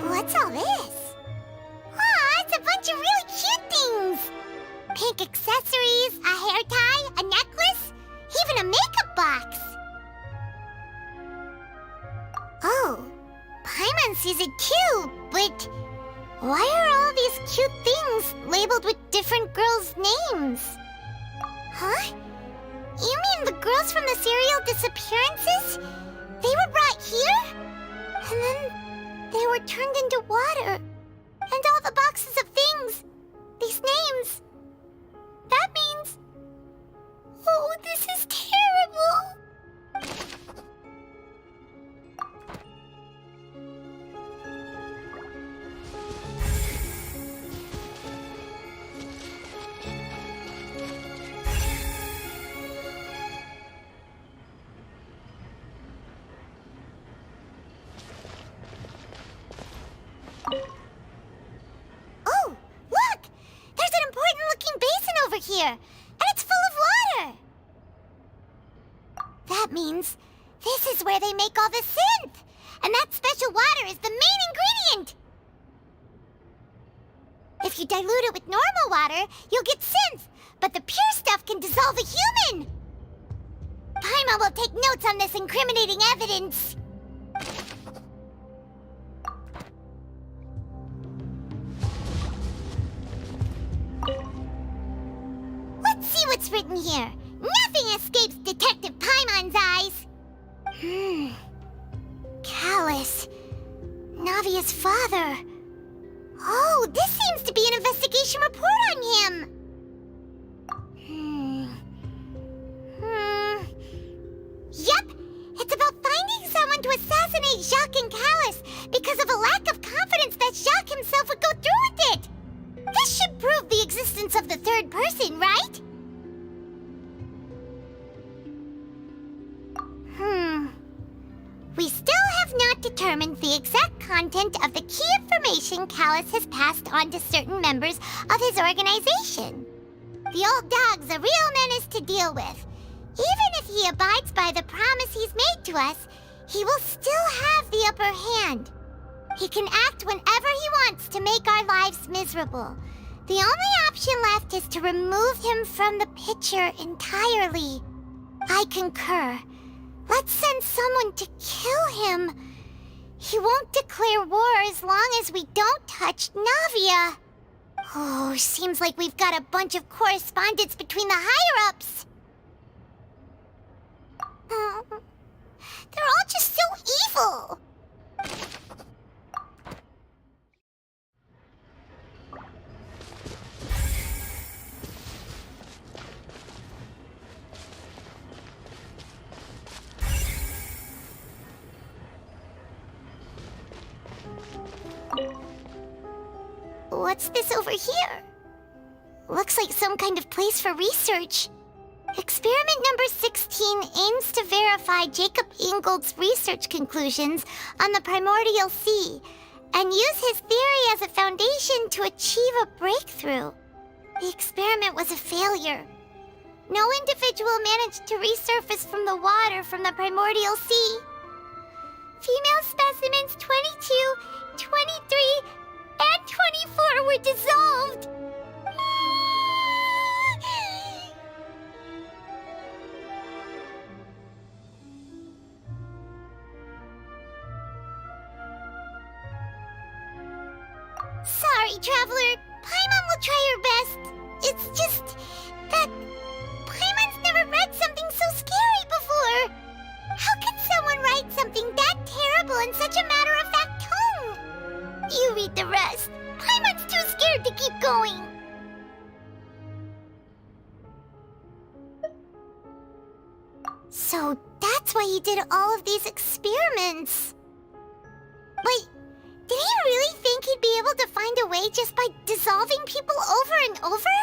What's all this? Aw, it's a bunch of really cute things! Pink accessories, a hair tie, a necklace, even a makeup box! Oh, Paimon sees it too, but why are all these cute things labeled with different girls' names? Huh? You mean the girls from the serial disappearances? They were brought here? And then they were turned into water. And all the boxes of things, these names. That means... Oh, this is terrible! Oh, look! There's an important-looking basin over here, and it's full of water! That means this is where they make all the synth! And that special water is the main ingredient! If you dilute it with normal water, you'll get synth, but the pure stuff can dissolve a human! Paimon will take notes on this incriminating evidence. Let's see what's written here. Nothing escapes Detective Paimon's eyes. Callus. Navia's father. Oh, this seems to be an investigation report on him. Yep, it's about finding someone to assassinate Jacques and Callus because of a lack of confidence that Jacques himself would go through with it. This should prove the existence of the third person, right? We still have not determined the exact content of the key information Callus has passed on to certain members of his organization. The old dog's a real menace to deal with. Even if he abides by the promise he's made to us, he will still have the upper hand. He can act whenever he wants to make our lives miserable. The only option left is to remove him from the picture entirely. I concur. Let's send someone to kill him. He won't declare war as long as we don't touch Navia. Oh, seems like we've got a bunch of correspondence between the higher-ups. They're all just so evil. What's this over here? Looks like some kind of place for research. Experiment number 16 aims to verify Jacob Ingold's research conclusions on the primordial sea and use his theory as a foundation to achieve a breakthrough. The experiment was a failure. No individual managed to resurface from the water from the primordial sea. Female specimens 22, 23, and 24 were dissolved. Sorry, Traveler. Paimon will try her best. It's just that Paimon's never read something so scary before. How can someone write something that terrible in such a matter-of-fact tone? You read the rest. Paimon's too scared to keep going. So that's why he did all of these experiments. Wait, did he really think he'd be able to find a way just by dissolving people over and over?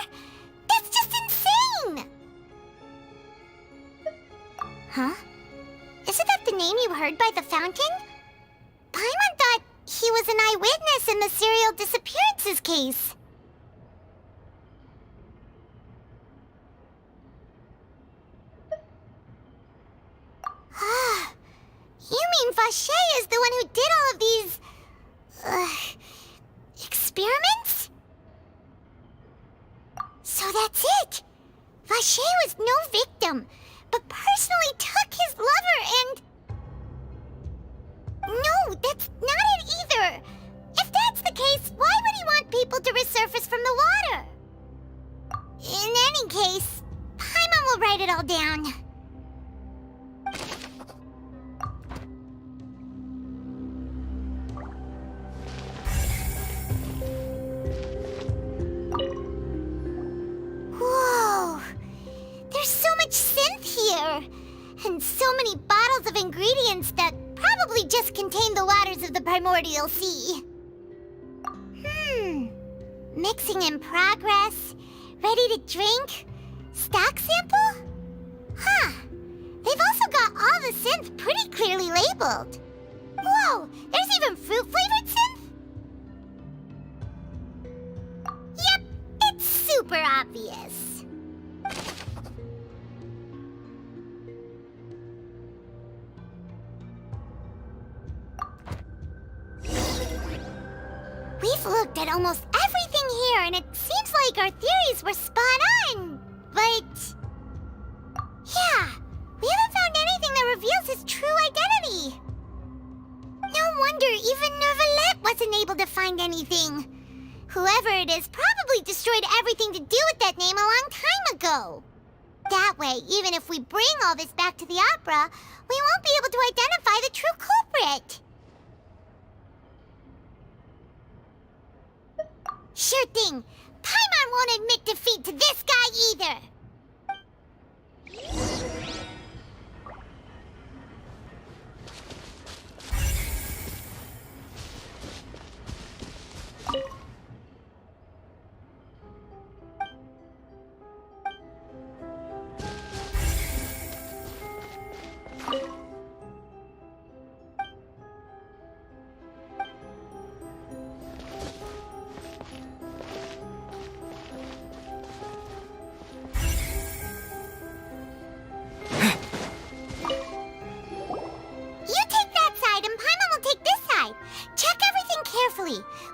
That's just insane! Huh? Isn't that the name you heard by the fountain? Paimon thought he was an eyewitness in the serial disappearances case. Ah, you mean Vacher is the one who did all of these... experiments? So that's it! Vacher was no victim, but personally took his lover and... No, that's not it either! If that's the case, why would he want people to resurface from the water? In any case, Paimon will write it all down. Whoa! There's so much synth here! And so many bottles of ingredients that probably just contain the waters of the primordial sea. Mixing in progress, ready to drink, stock sample? Huh. They've also got all the synth pretty clearly labeled. Whoa, there's even fruit-flavored synth? Yep, it's super obvious. We've looked at almost everything here, and it seems like our theories were spot on, but... Yeah, we haven't found anything that reveals his true identity. No wonder even Neuvillette wasn't able to find anything. Whoever it is probably destroyed everything to do with that name a long time ago. That way, even if we bring all this back to the opera, we won't be able to identify the true culprit. Sure thing. Paimon won't admit defeat to this guy either.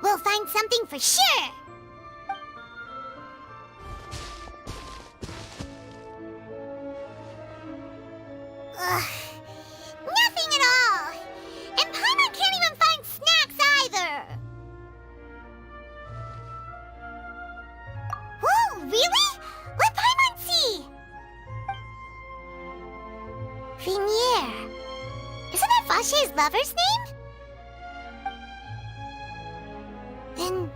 We'll find something for sure. Ugh, nothing at all. And Paimon can't even find snacks either. Whoa, really? Let Paimon see. Rainier. Isn't that Vacher's lover's name? Then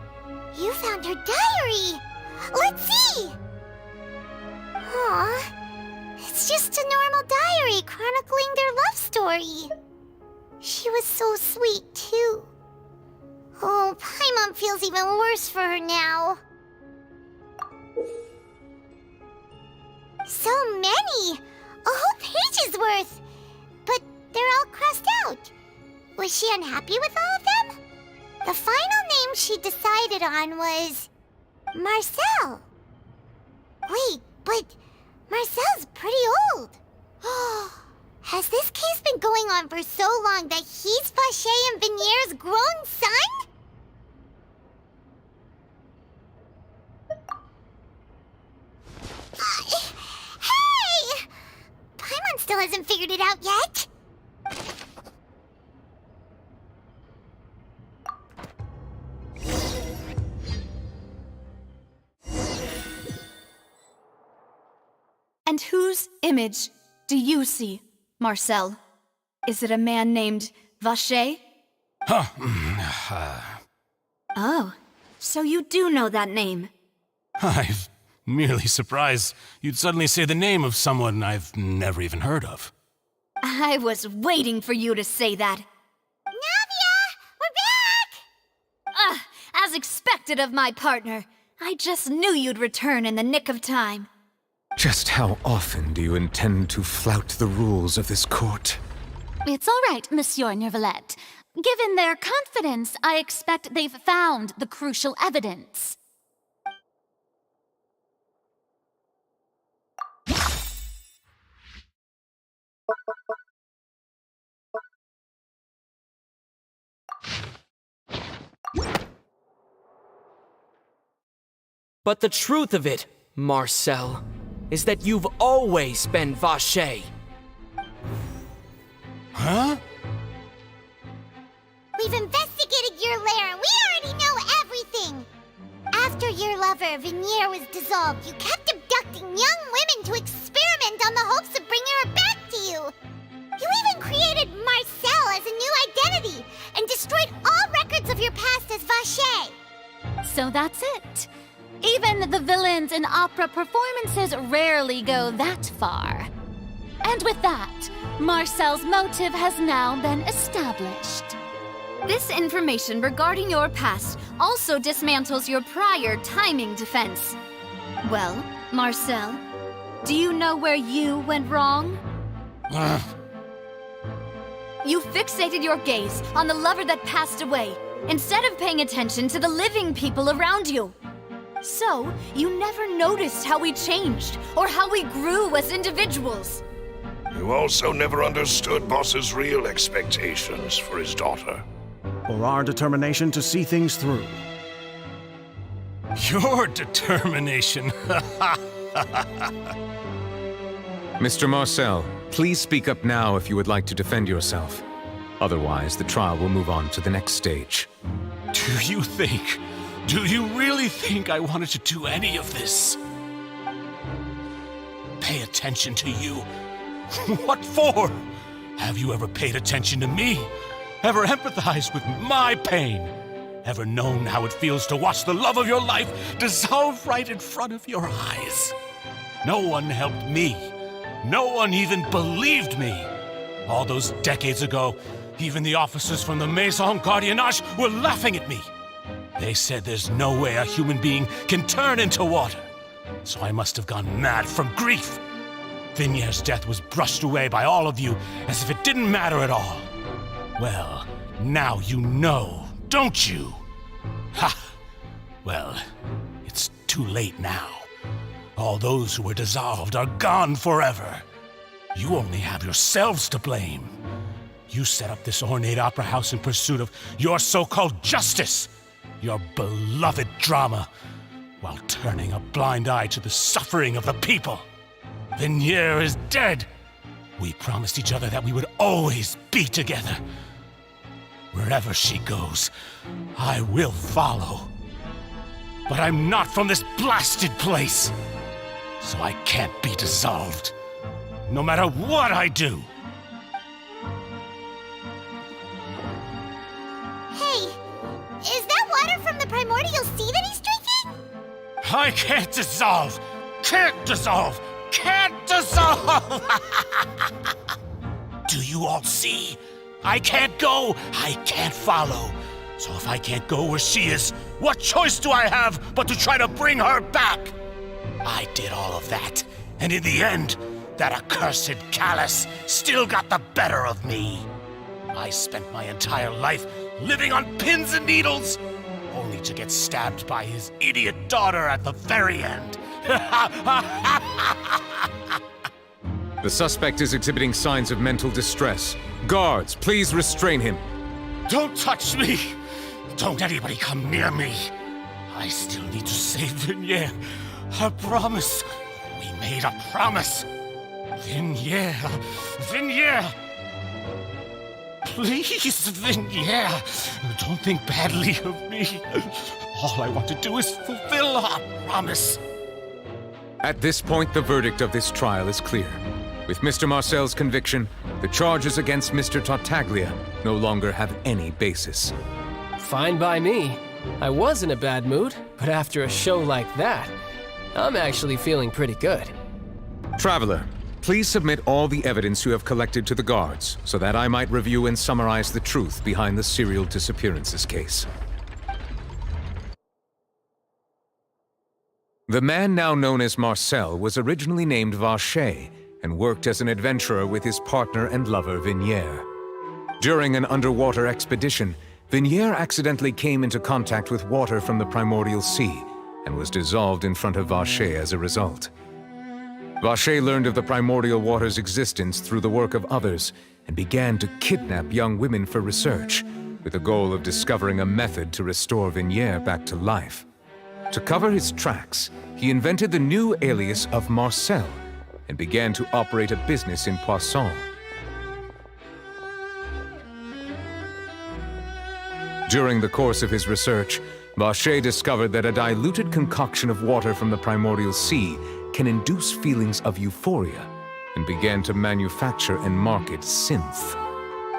you found her diary. Let's see. Aw, it's just a normal diary chronicling their love story. She was so sweet, too. Oh, Paimon feels even worse for her now. So many! A whole page's worth! But they're all crossed out. Was she unhappy with all of them? The final name she decided on was... Marcel. Wait, but Marcel's pretty old. Has this case been going on for so long that he's Vacher and Vinier's grown son? Hey! Paimon still hasn't figured it out yet. And whose image do you see, Marcel? Is it a man named Vacher? Oh, so you do know that name. I'm merely surprised you'd suddenly say the name of someone I've never even heard of. I was waiting for you to say that. Navia! We're back! As expected of my partner. I just knew you'd return in the nick of time. Just how often do you intend to flout the rules of this court? It's all right, Monsieur Nervalette. Given their confidence, I expect they've found the crucial evidence. But the truth of it, Marcel, is that you've always been Vacher. Huh? We've investigated your lair. We already know everything. After your lover, Vignier, was dissolved, you kept abducting young women to experiment on the hopes of bringing her back to you. You even created Marcel as a new identity and destroyed all records of your past as Vacher. So that's it. Even the villains in opera performances rarely go that far. And with that, Marcel's motive has now been established. This information regarding your past also dismantles your prior timing defense. Well, Marcel, do you know where you went wrong? You fixated your gaze on the lover that passed away, instead of paying attention to the living people around you. So, you never noticed how we changed, or how we grew as individuals. You also never understood Boss's real expectations for his daughter. Or our determination to see things through. Your determination. Mr. Marcel, please speak up now if you would like to defend yourself. Otherwise, the trial will move on to the next stage. Do you really think I wanted to do any of this? Pay attention to you? What for? Have you ever paid attention to me? Ever empathized with my pain? Ever known how it feels to watch the love of your life dissolve right in front of your eyes? No one helped me. No one even believed me. All those decades ago, even the officers from the Maison Gardiennage were laughing at me. They said there's no way a human being can turn into water. So I must have gone mad from grief. Vignier's death was brushed away by all of you as if it didn't matter at all. Well, now you know, don't you? Ha! Well, it's too late now. All those who were dissolved are gone forever. You only have yourselves to blame. You set up this ornate opera house in pursuit of your so-called justice, your beloved drama, while turning a blind eye to the suffering of the people. Vignier is dead. We promised each other that we would always be together. Wherever she goes, I will follow. But I'm not from this blasted place, so I can't be dissolved, no matter what I do. Hey, is that water from the primordial sea that he's drinking? I can't dissolve! Can't dissolve! Can't dissolve! Do you all see? I can't go! I can't follow! So if I can't go where she is, what choice do I have but to try to bring her back? I did all of that, and in the end, that accursed Callus still got the better of me. I spent my entire life living on pins and needles, only to get stabbed by his idiot daughter at the very end. The suspect is exhibiting signs of mental distress. Guards, please restrain him. Don't touch me! Don't anybody come near me! I still need to save Vignier. A promise. We made a promise. Vignier. Vignier! Please, Vignier. Don't think badly of me. All I want to do is fulfill our promise. At this point, the verdict of this trial is clear. With Mr. Marcel's conviction, the charges against Mr. Tartaglia no longer have any basis. Fine by me. I was in a bad mood, but after a show like that, I'm actually feeling pretty good. Traveler, please submit all the evidence you have collected to the guards, so that I might review and summarize the truth behind the serial disappearances case. The man now known as Marcel was originally named Vacher and worked as an adventurer with his partner and lover Vignier. During an underwater expedition, Vignier accidentally came into contact with water from the primordial sea and was dissolved in front of Vacher as a result. Vacher learned of the primordial water's existence through the work of others and began to kidnap young women for research, with the goal of discovering a method to restore Vignier back to life. To cover his tracks, he invented the new alias of Marcel and began to operate a business in Poisson. During the course of his research, Vacher discovered that a diluted concoction of water from the primordial sea can induce feelings of euphoria, and began to manufacture and market synth.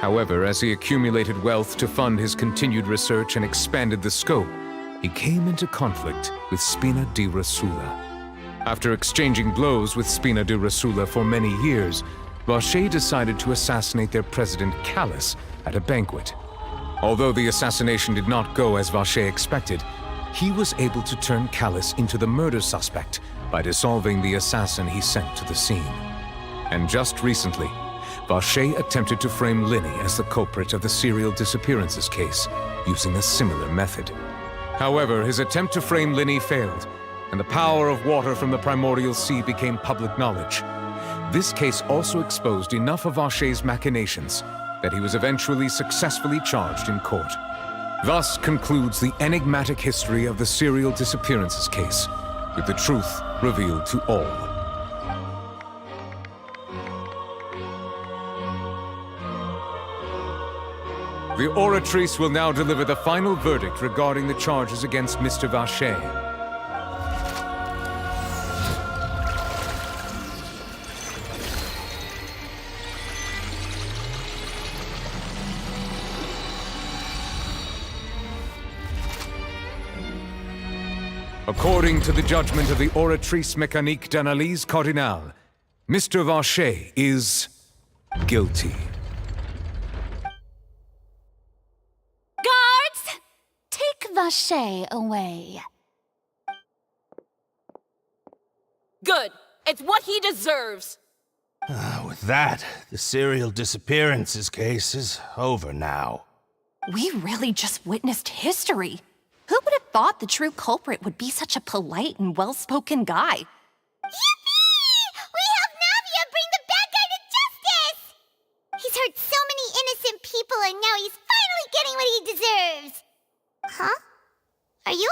However, as he accumulated wealth to fund his continued research and expanded the scope, he came into conflict with Spina di Rosula. After exchanging blows with Spina di Rosula for many years, Vacher decided to assassinate their president Callus at a banquet. Although the assassination did not go as Vacher expected, he was able to turn Callus into the murder suspect by dissolving the assassin he sent to the scene. And just recently, Vacher attempted to frame Linny as the culprit of the serial disappearances case, using a similar method. However, his attempt to frame Linny failed, and the power of water from the primordial sea became public knowledge. This case also exposed enough of Vacher's machinations that he was eventually successfully charged in court. Thus concludes the enigmatic history of the serial disappearances case, with the truth revealed to all. The Oratrice will now deliver the final verdict regarding the charges against Mr. Vacher. According to the judgment of the Oratrice Mécanique d'Analyse Cardinale, Mr. Vacher is guilty. Guards! Take Vacher away. Good. It's what he deserves. With that, the serial disappearances case is over now. We really just witnessed history. Who would have thought the true culprit would be such a polite and well-spoken guy? Yippee! We helped Navia bring the bad guy to justice! He's hurt so many innocent people and now he's finally getting what he deserves. Huh? Are you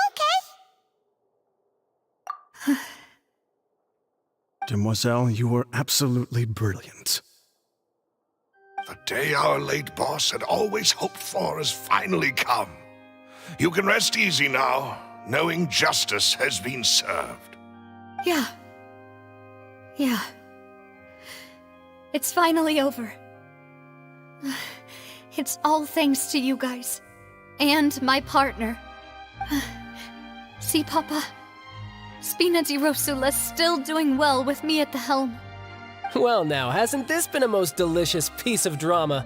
okay? Demoiselle, you were absolutely brilliant. The day our late boss had always hoped for has finally come. You can rest easy now, knowing justice has been served. Yeah. It's finally over. It's all thanks to you guys. And my partner. See, Papa? Spina di Rosula's still doing well with me at the helm. Well now, hasn't this been a most delicious piece of drama?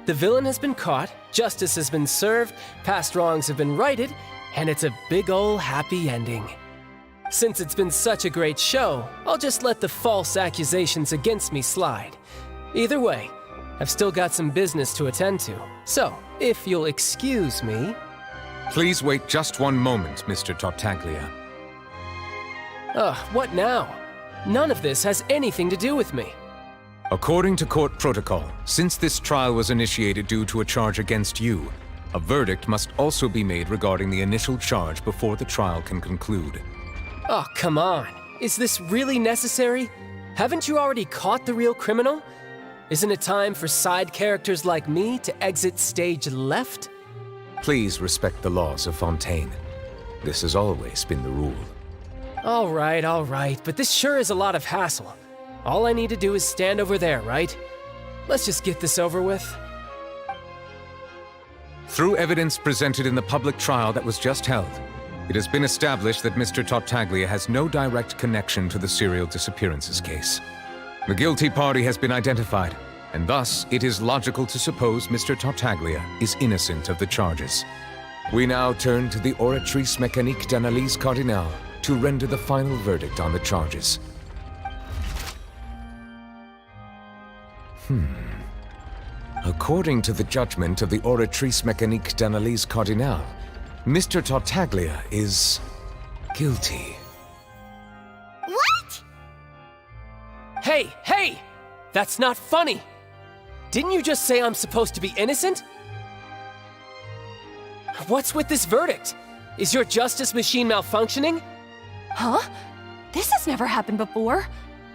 The villain has been caught, justice has been served, past wrongs have been righted, and it's a big ol' happy ending. Since it's been such a great show, I'll just let the false accusations against me slide. Either way, I've still got some business to attend to, so if you'll excuse me... Please wait just one moment, Mr. Tartaglia. What now? None of this has anything to do with me. According to court protocol, since this trial was initiated due to a charge against you, a verdict must also be made regarding the initial charge before the trial can conclude. Oh, come on. Is this really necessary? Haven't you already caught the real criminal? Isn't it time for side characters like me to exit stage left? Please respect the laws of Fontaine. This has always been the rule. All right, but this sure is a lot of hassle. All I need to do is stand over there, right? Let's just get this over with. Through evidence presented in the public trial that was just held, it has been established that Mr. Tartaglia has no direct connection to the serial disappearances case. The guilty party has been identified, and thus it is logical to suppose Mr. Tartaglia is innocent of the charges. We now turn to the Oratrice Mécanique d'Analyse Cardinale to render the final verdict on the charges. According to the judgment of the Oratrice Mécanique d'Analyse Cardinale, Mr. Tartaglia is guilty. What? Hey! That's not funny! Didn't you just say I'm supposed to be innocent? What's with this verdict? Is your justice machine malfunctioning? Huh? This has never happened before.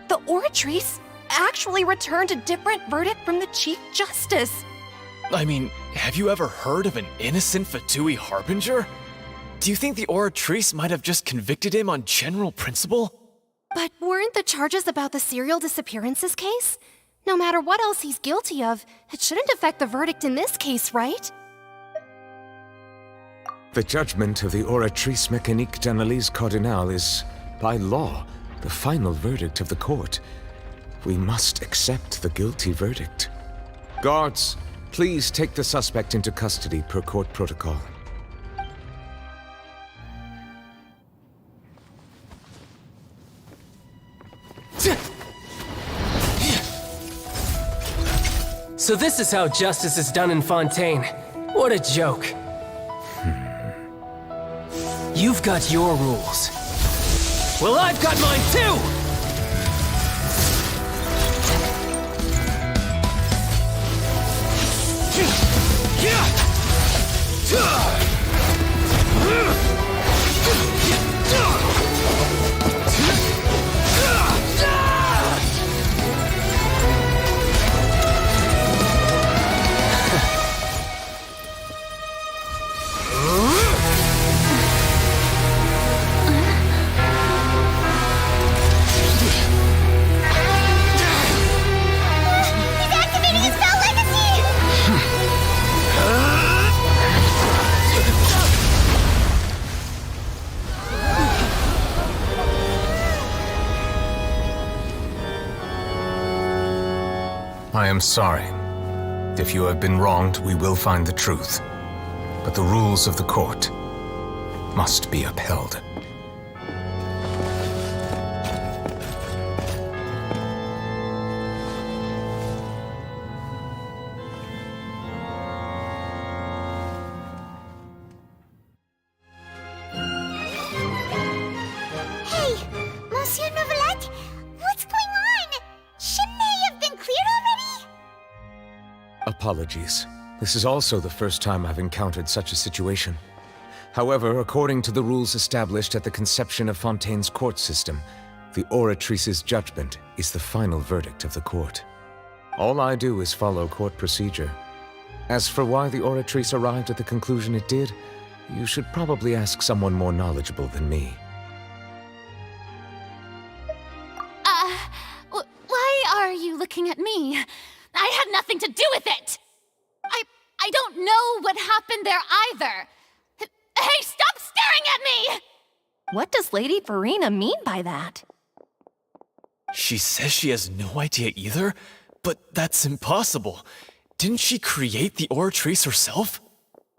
The Oratrice actually returned a different verdict from the Chief Justice. I mean, have you ever heard of an innocent Fatui Harbinger? Do you think the Oratrice might have just convicted him on general principle? But weren't the charges about the serial disappearances case? No matter what else he's guilty of, it shouldn't affect the verdict in this case, right? The judgment of the Oratrice Mécanique d'Analyse Cardinale is, by law, the final verdict of the court. We must accept the guilty verdict. Guards, please take the suspect into custody per court protocol. So this is how justice is done in Fontaine. What a joke. You've got your rules. Well, I've got mine too! I am sorry. If you have been wronged, we will find the truth. But the rules of the court must be upheld. Hey, Monsieur Novelette, what's going on? Shouldn't they have been cleared already? Apologies. This is also the first time I've encountered such a situation. However, according to the rules established at the conception of Fontaine's court system, the Oratrice's judgment is the final verdict of the court. All I do is follow court procedure. As for why the Oratrice arrived at the conclusion it did, you should probably ask someone more knowledgeable than me. Why are you looking at me? I had nothing to do with it! I don't know what happened there either! Hey, stop staring at me! What does Lady Farina mean by that? She says she has no idea either? But that's impossible. Didn't she create the Oratrice herself?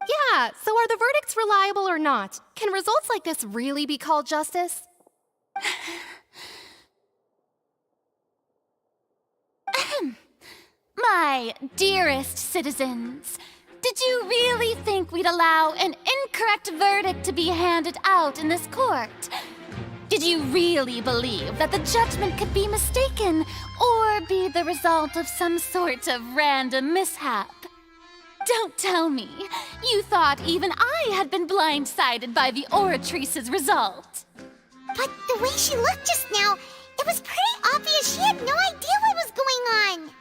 Yeah, so are the verdicts reliable or not? Can results like this really be called justice? My dearest citizens, did you really think we'd allow an incorrect verdict to be handed out in this court? Did you really believe that the judgment could be mistaken or be the result of some sort of random mishap? Don't tell me you thought even I had been blindsided by the Oratrice's result. But the way she looked just now, it was pretty obvious she had no idea what was going on.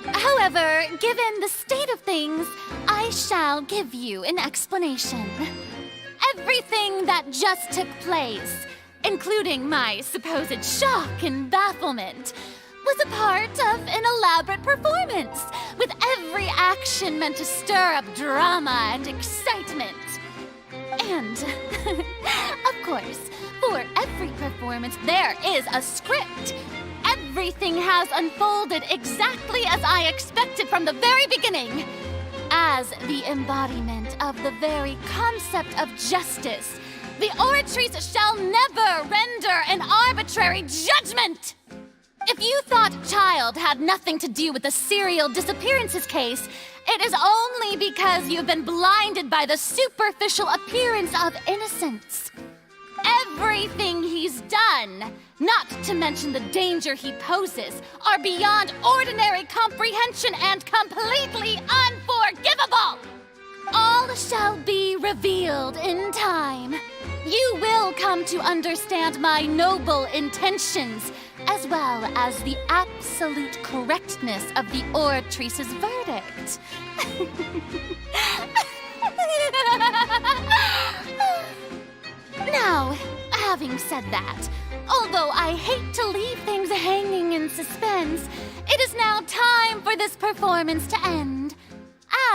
However, given the state of things, I shall give you an explanation. Everything that just took place, including my supposed shock and bafflement, was a part of an elaborate performance, with every action meant to stir up drama and excitement. And, of course, for every performance, there is a script. Everything has unfolded exactly as I expected from the very beginning. As the embodiment of the very concept of justice, The Oratrice shall never render an arbitrary judgment! If you thought Child had nothing to do with the serial disappearances case, it is only because you've been blinded by the superficial appearance of innocence. Everything he's done, not to mention the danger he poses, are beyond ordinary comprehension and completely unforgivable! All shall be revealed in time. You will come to understand my noble intentions, as well as the absolute correctness of the Oratrice's verdict. Now, having said that, although I hate to leave things hanging in suspense, it is now time for this performance to end.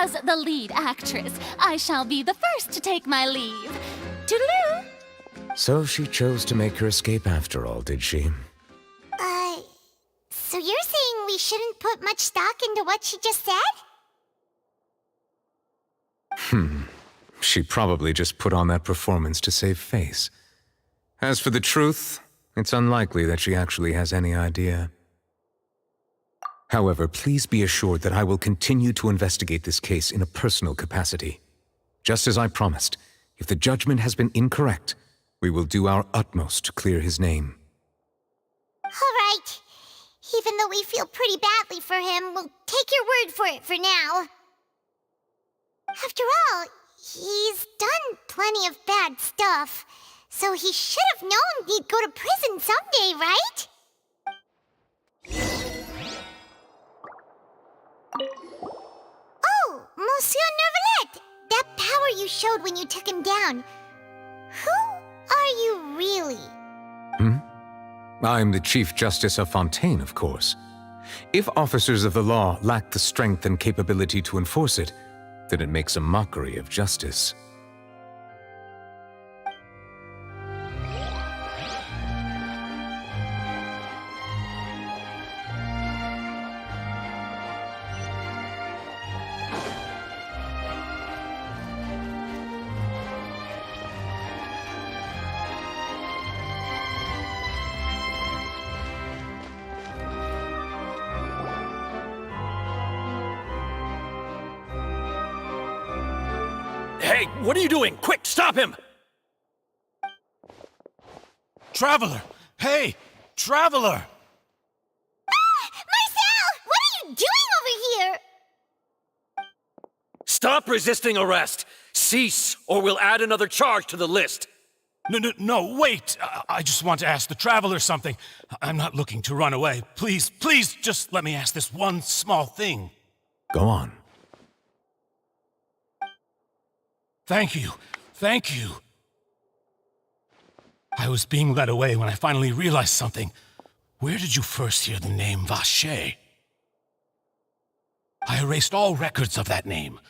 As the lead actress, I shall be the first to take my leave. Toodaloo! So she chose to make her escape after all, did she? So you're saying we shouldn't put much stock into what she just said? She probably just put on that performance to save face. As for the truth, it's unlikely that she actually has any idea. However, please be assured that I will continue to investigate this case in a personal capacity. Just as I promised, if the judgment has been incorrect, we will do our utmost to clear his name. All right. Even though we feel pretty badly for him, we'll take your word for it for now. After all, he's done plenty of bad stuff, so he should have known he'd go to prison someday, right? Oh, Monsieur Neuvillette! That power you showed when you took him down. Who are you really? I'm the Chief Justice of Fontaine, of course. If officers of the law lack the strength and capability to enforce it, then it makes a mockery of justice. Hey, what are you doing? Quick, stop him! Traveler! Hey! Traveler! Marcel! What are you doing over here? Stop resisting arrest! Cease, or we'll add another charge to the list! No, wait! I just want to ask the Traveler something. I'm not looking to run away. Please, just let me ask this one small thing. Go on. Thank you. I was being led away when I finally realized something. Where did you first hear the name Vacher? I erased all records of that name.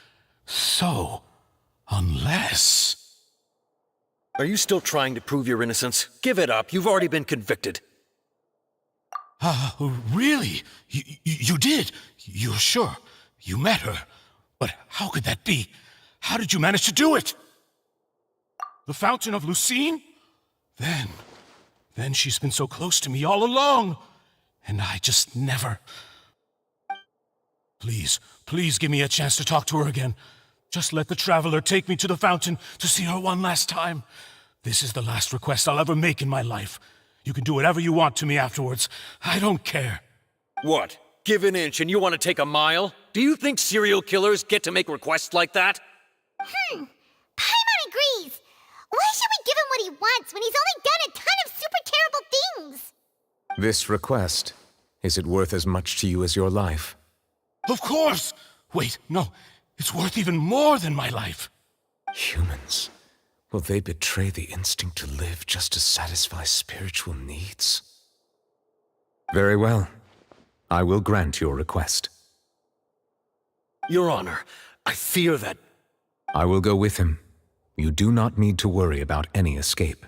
So, unless... Are you still trying to prove your innocence? Give it up. You've already been convicted. Really? You did? You're sure? You met her? But how could that be? How did you manage to do it? The Fountain of Lucine? Then she's been so close to me all along. And I just never... Please give me a chance to talk to her again. Just let the Traveler take me to the fountain to see her one last time. This is the last request I'll ever make in my life. You can do whatever you want to me afterwards. I don't care. What? Give an inch and you want to take a mile? Do you think serial killers get to make requests like that? Paimon agrees. Why should we give him what he wants when he's only done a ton of super terrible things? This request, is it worth as much to you as your life? Of course! Wait, no. It's worth even more than my life. Humans. Will they betray the instinct to live just to satisfy spiritual needs? Very well. I will grant your request. Your Honor, I fear that... I will go with him. You do not need to worry about any escape.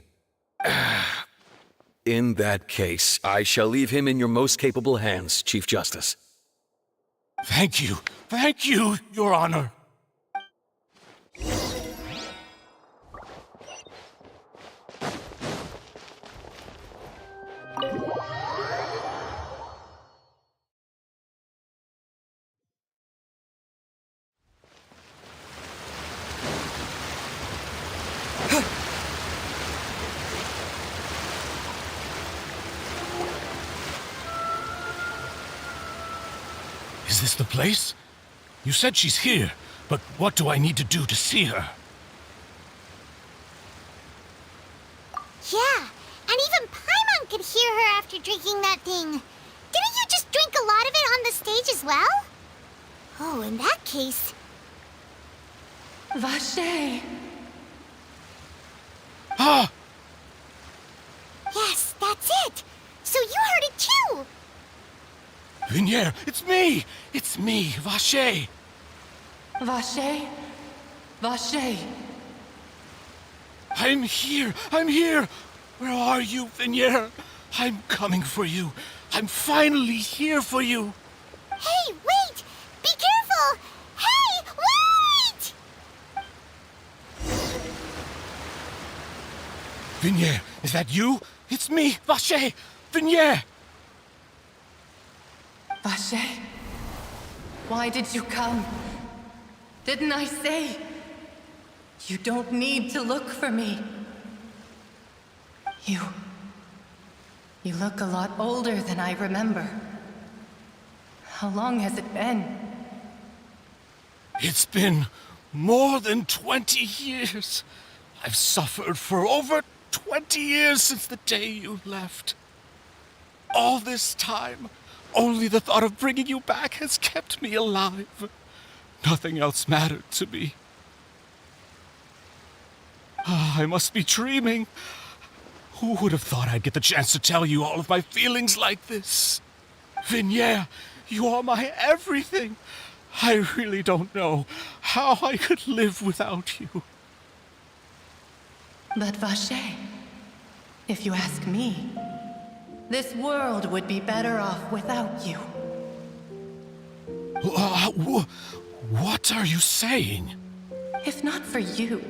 In that case, I shall leave him in your most capable hands, Chief Justice. Thank you, Your Honor. Is this the place? You said she's here, but what do I need to do to see her? Yeah, and even Paimon could hear her after drinking that thing. Didn't you just drink a lot of it on the stage as well? Oh, in that case... Vache! Ah! Yes, that's it! So you heard it too! Vinier, it's me! It's me, Vache! Vache? Vache! I'm here! I'm here! Where are you, Vinier? I'm coming for you. I'm finally here for you. Hey, wait! Be careful! Hey, wait! Vinier, is that you? It's me, Vache! Vinier! Vache? Why did you come? Didn't I say? You don't need to look for me. You look a lot older than I remember. How long has it been? It's been more than 20 years. I've suffered for over 20 years since the day you left. All this time, only the thought of bringing you back has kept me alive. Nothing else mattered to me. I must be dreaming. Who would have thought I'd get the chance to tell you all of my feelings like this? Vinier, you are my everything. I really don't know how I could live without you. But Vache, if you ask me, this world would be better off without you. What are you saying? If not for you,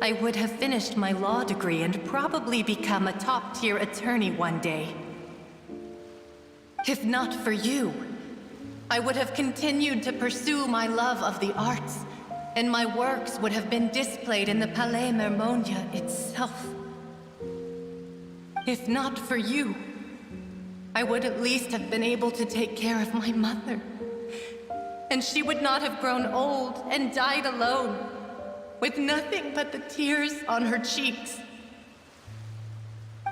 I would have finished my law degree and probably become a top-tier attorney one day. If not for you, I would have continued to pursue my love of the arts, and my works would have been displayed in the Palais Mermonia itself. If not for you, I would at least have been able to take care of my mother. And she would not have grown old and died alone, with nothing but the tears on her cheeks.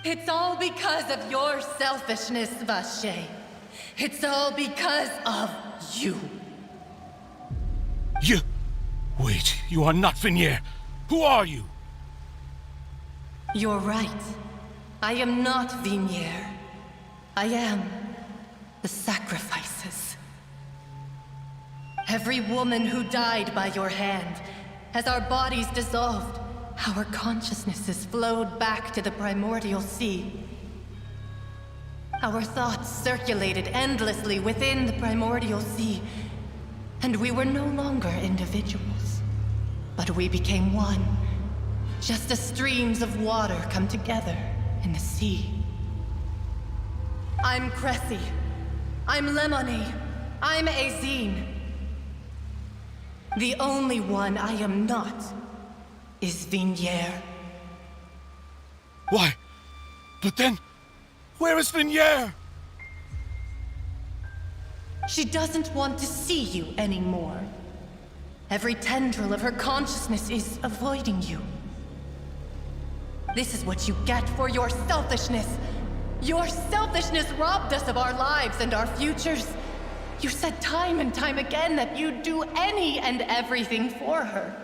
It's all because of your selfishness, Vache. It's all because of you. You... Wait, you are not Vinier. Who are you? You're right. I am not Vinier. I am the sacrifices. Every woman who died by your hand, as our bodies dissolved, our consciousnesses flowed back to the primordial sea. Our thoughts circulated endlessly within the primordial sea, and we were no longer individuals, but we became one, just as streams of water come together in the sea. I'm Cressy. I'm Lemony. I'm Azine. The only one I am not is Vinier. Why? But then, where is Vinier? She doesn't want to see you anymore. Every tendril of her consciousness is avoiding you. This is what you get for your selfishness. Your selfishness robbed us of our lives and our futures. You said time and time again that you'd do any and everything for her.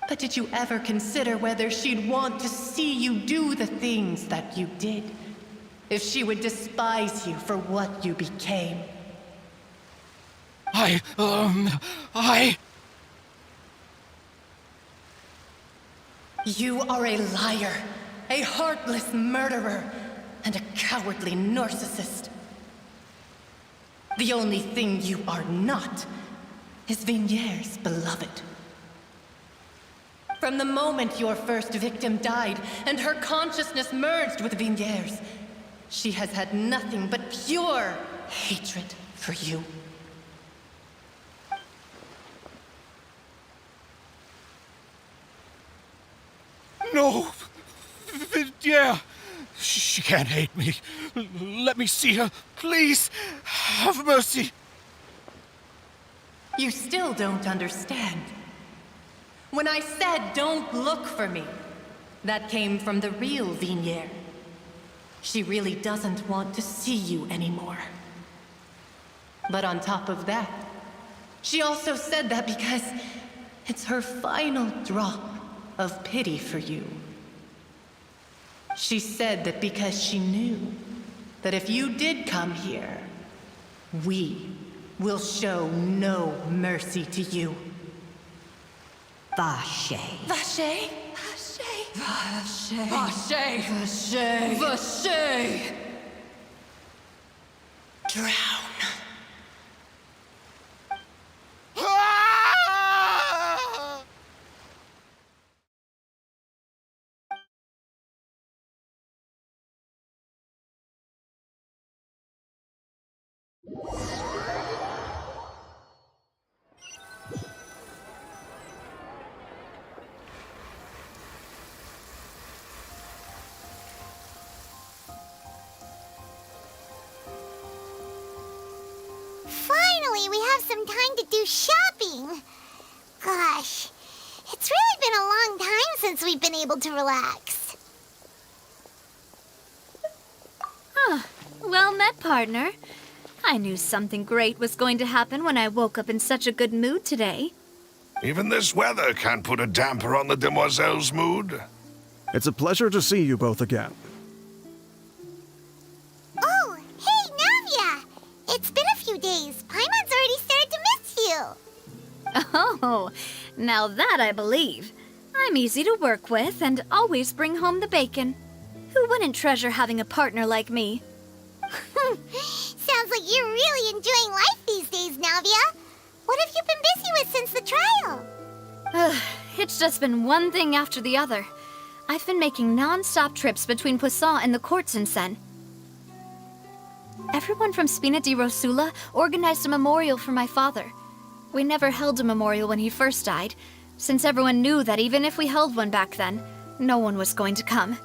But did you ever consider whether she'd want to see you do the things that you did? If she would despise you for what you became? You are a liar, a heartless murderer, and a cowardly narcissist. The only thing you are not is Vinier's beloved. From the moment your first victim died and her consciousness merged with Vinier's, she has had nothing but pure hatred for you. No! Vinier! She can't hate me. Let me see her. Please, have mercy. You still don't understand. When I said don't look for me, that came from the real Vignier. She really doesn't want to see you anymore. But on top of that, she also said that because it's her final drop of pity for you. She said that because she knew that if you did come here, we will show no mercy to you. Vache. Vache? Vache. Vache. Vache. Vache. Drown. Finally, we have some time to do shopping. Gosh, it's really been a long time since we've been able to relax. Well met, partner. I knew something great was going to happen when I woke up in such a good mood today. Even this weather can't put a damper on the demoiselle's mood. It's a pleasure to see you both again. Oh, hey, Navia! It's been a few days. Paimon's already started to miss you. Oh, now that I believe. I'm easy to work with and always bring home the bacon. Who wouldn't treasure having a partner like me? Sounds like you're really enjoying life these days, Navia. What have you been busy with since the trial? It's just been one thing after the other. I've been making non-stop trips between Poisson and the courts in Sen. Everyone from Spina di Rosula organized a memorial for my father. We never held a memorial when he first died, since everyone knew that even if we held one back then, no one was going to come.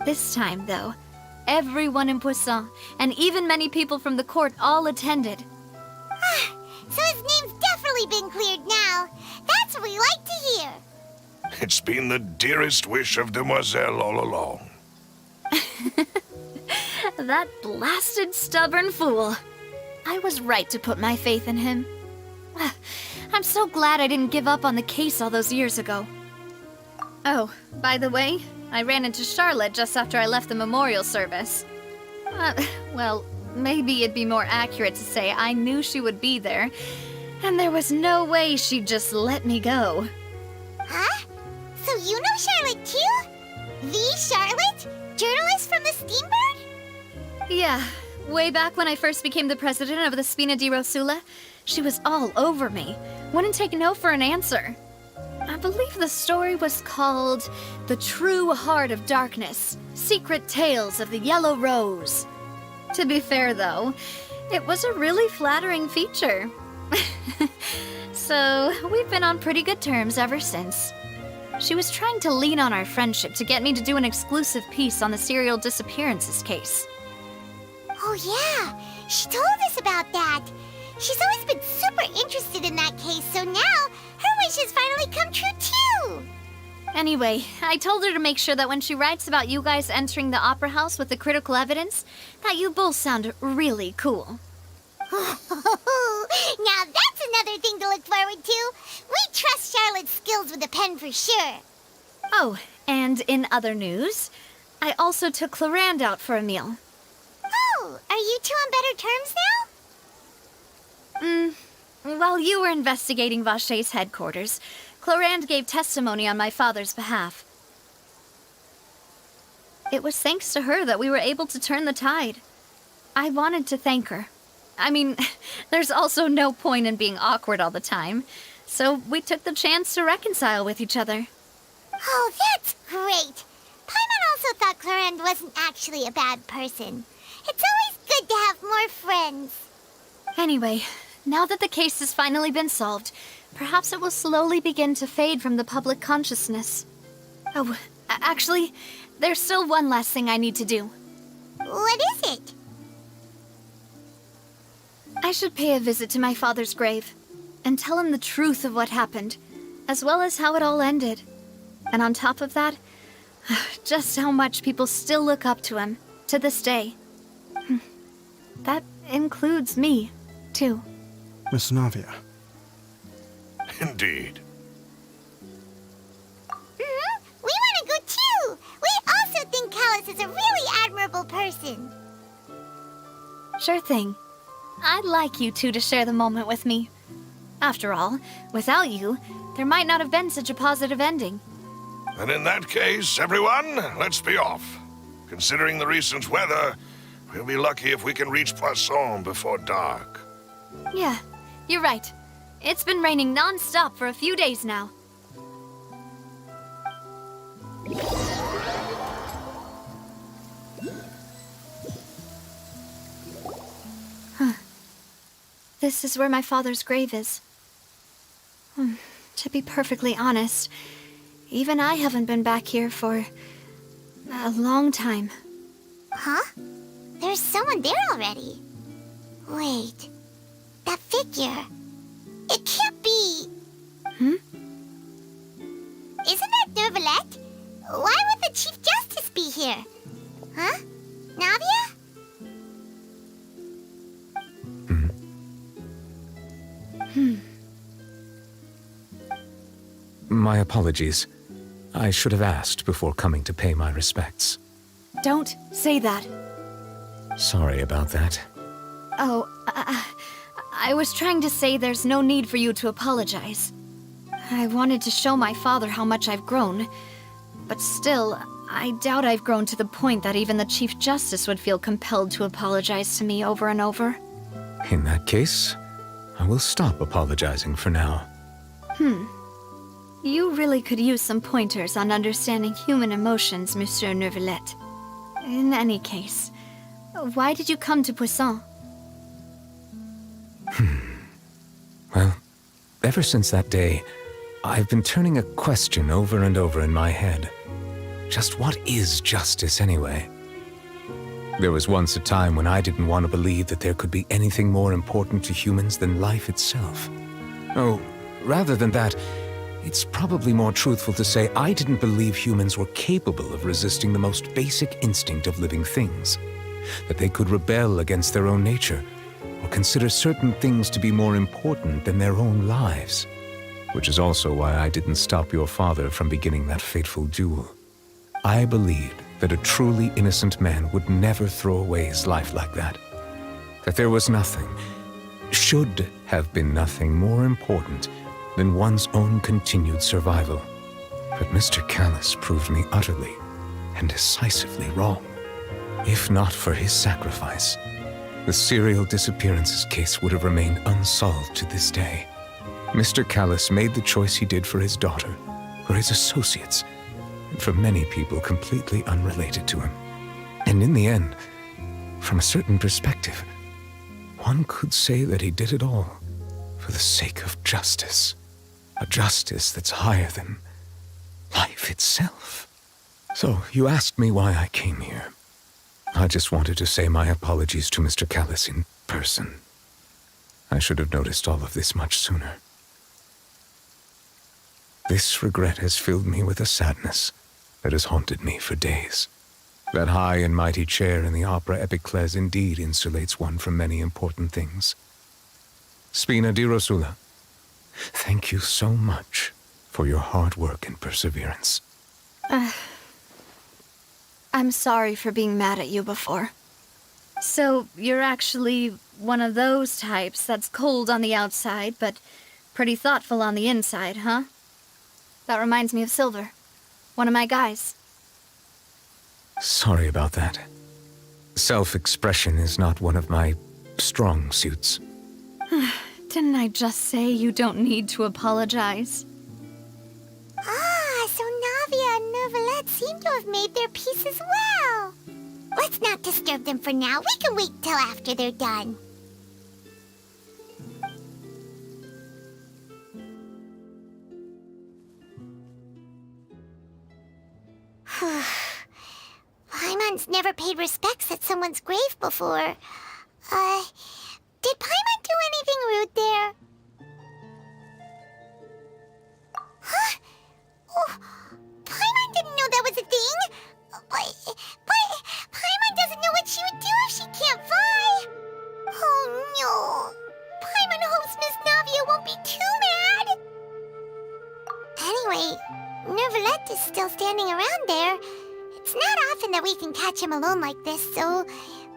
This time, though, everyone in Poisson, and even many people from the court, all attended. So his name's definitely been cleared now. That's what we like to hear. It's been the dearest wish of Demoiselle all along. That blasted stubborn fool. I was right to put my faith in him. I'm so glad I didn't give up on the case all those years ago. Oh, by the way, I ran into Charlotte just after I left the memorial service. Well, maybe it'd be more accurate to say I knew she would be there, and there was no way she'd just let me go. Huh? So you know Charlotte too? The Charlotte? Journalist from the Steambird? Yeah, way back when I first became the president of the Spina di Rosula, she was all over me. Wouldn't take no for an answer. I believe the story was called The True Heart of Darkness, Secret Tales of the Yellow Rose. To be fair, though, it was a really flattering feature. So, we've been on pretty good terms ever since. She was trying to lean on our friendship to get me to do an exclusive piece on the serial disappearances case. Oh yeah, she told us about that. She's always been super interested in that case, so now her wish has finally come true too! Anyway, I told her to make sure that when she writes about you guys entering the opera house with the critical evidence, that you both sound really cool. Now that's another thing to look forward to. We trust Charlotte's skills with a pen for sure. Oh, and in other news, I also took Clarand out for a meal. Oh, are you two on better terms now? While you were investigating Vache's headquarters, Clarand gave testimony on my father's behalf. It was thanks to her that we were able to turn the tide. I wanted to thank her. I mean, there's also no point in being awkward all the time, so we took the chance to reconcile with each other. Oh, that's great. Paimon also thought Clarand wasn't actually a bad person. It's always good to have more friends. Anyway, now that the case has finally been solved, perhaps it will slowly begin to fade from the public consciousness. Oh, actually, there's still one last thing I need to do. What is it? I should pay a visit to my father's grave and tell him the truth of what happened, as well as how it all ended. And on top of that, just how much people still look up to him to this day. That includes me, too. Miss Navia. Indeed. We want to go too! We also think Callus is a really admirable person. Sure thing. I'd like you two to share the moment with me. After all, without you, there might not have been such a positive ending. And in that case, everyone, let's be off. Considering the recent weather, we'll be lucky if we can reach Poisson before dark. Yeah, you're right. It's been raining non-stop for a few days now. Huh. This is where my father's grave is. To be perfectly honest, even I haven't been back here for a long time. Huh? There's someone there already. Wait. That figure. It can't be. Hmm? Isn't that Neuvillette? Why would the Chief Justice be here? Huh? Navia? My apologies. I should have asked before coming to pay my respects. Don't say that. Sorry about that. Oh, I was trying to say there's no need for you to apologize. I wanted to show my father how much I've grown, but still, I doubt I've grown to the point that even the Chief Justice would feel compelled to apologize to me over and over. In that case, I will stop apologizing for now. You really could use some pointers on understanding human emotions, Monsieur Neuvillette. In any case, why did you come to Poisson? Well, ever since that day, I've been turning a question over and over in my head. Just what is justice anyway? There was once a time when I didn't want to believe that there could be anything more important to humans than life itself. Oh, rather than that, it's probably more truthful to say I didn't believe humans were capable of resisting the most basic instinct of living things. That they could rebel against their own nature, or consider certain things to be more important than their own lives. Which is also why I didn't stop your father from beginning that fateful duel. I believed that a truly innocent man would never throw away his life like that. That there was nothing, should have been nothing more important than one's own continued survival. But Mr. Callus proved me utterly and decisively wrong. If not for his sacrifice, the serial disappearances case would have remained unsolved to this day. Mr. Callus made the choice he did for his daughter, for his associates, and for many people completely unrelated to him. And in the end, from a certain perspective, one could say that he did it all for the sake of justice. A justice that's higher than life itself. So, you asked me why I came here. I just wanted to say my apologies to Mr. Callus in person. I should have noticed all of this much sooner. This regret has filled me with a sadness that has haunted me for days. That high and mighty chair in the opera Epiclese indeed insulates one from many important things. Spina di Rosula, thank you so much for your hard work and perseverance. I'm sorry for being mad at you before. So, you're actually one of those types that's cold on the outside, but pretty thoughtful on the inside, huh? That reminds me of Silver, one of my guys. Sorry about that. Self-expression is not one of my strong suits. Didn't I just say you don't need to apologize? Ah, so Navia and Neuvillette seem to have made their peace as well. Let's not disturb them for now. We can wait till after they're done. Paimon's never paid respects at someone's grave before. Did Paimon do anything rude there? Huh? Oh, Paimon didn't know that was a thing. But Paimon doesn't know what she would do if she can't fly. Oh no. Paimon hopes Miss Navia won't be too mad. Anyway, Nervalette is still standing around there. It's not often that we can catch him alone like this, so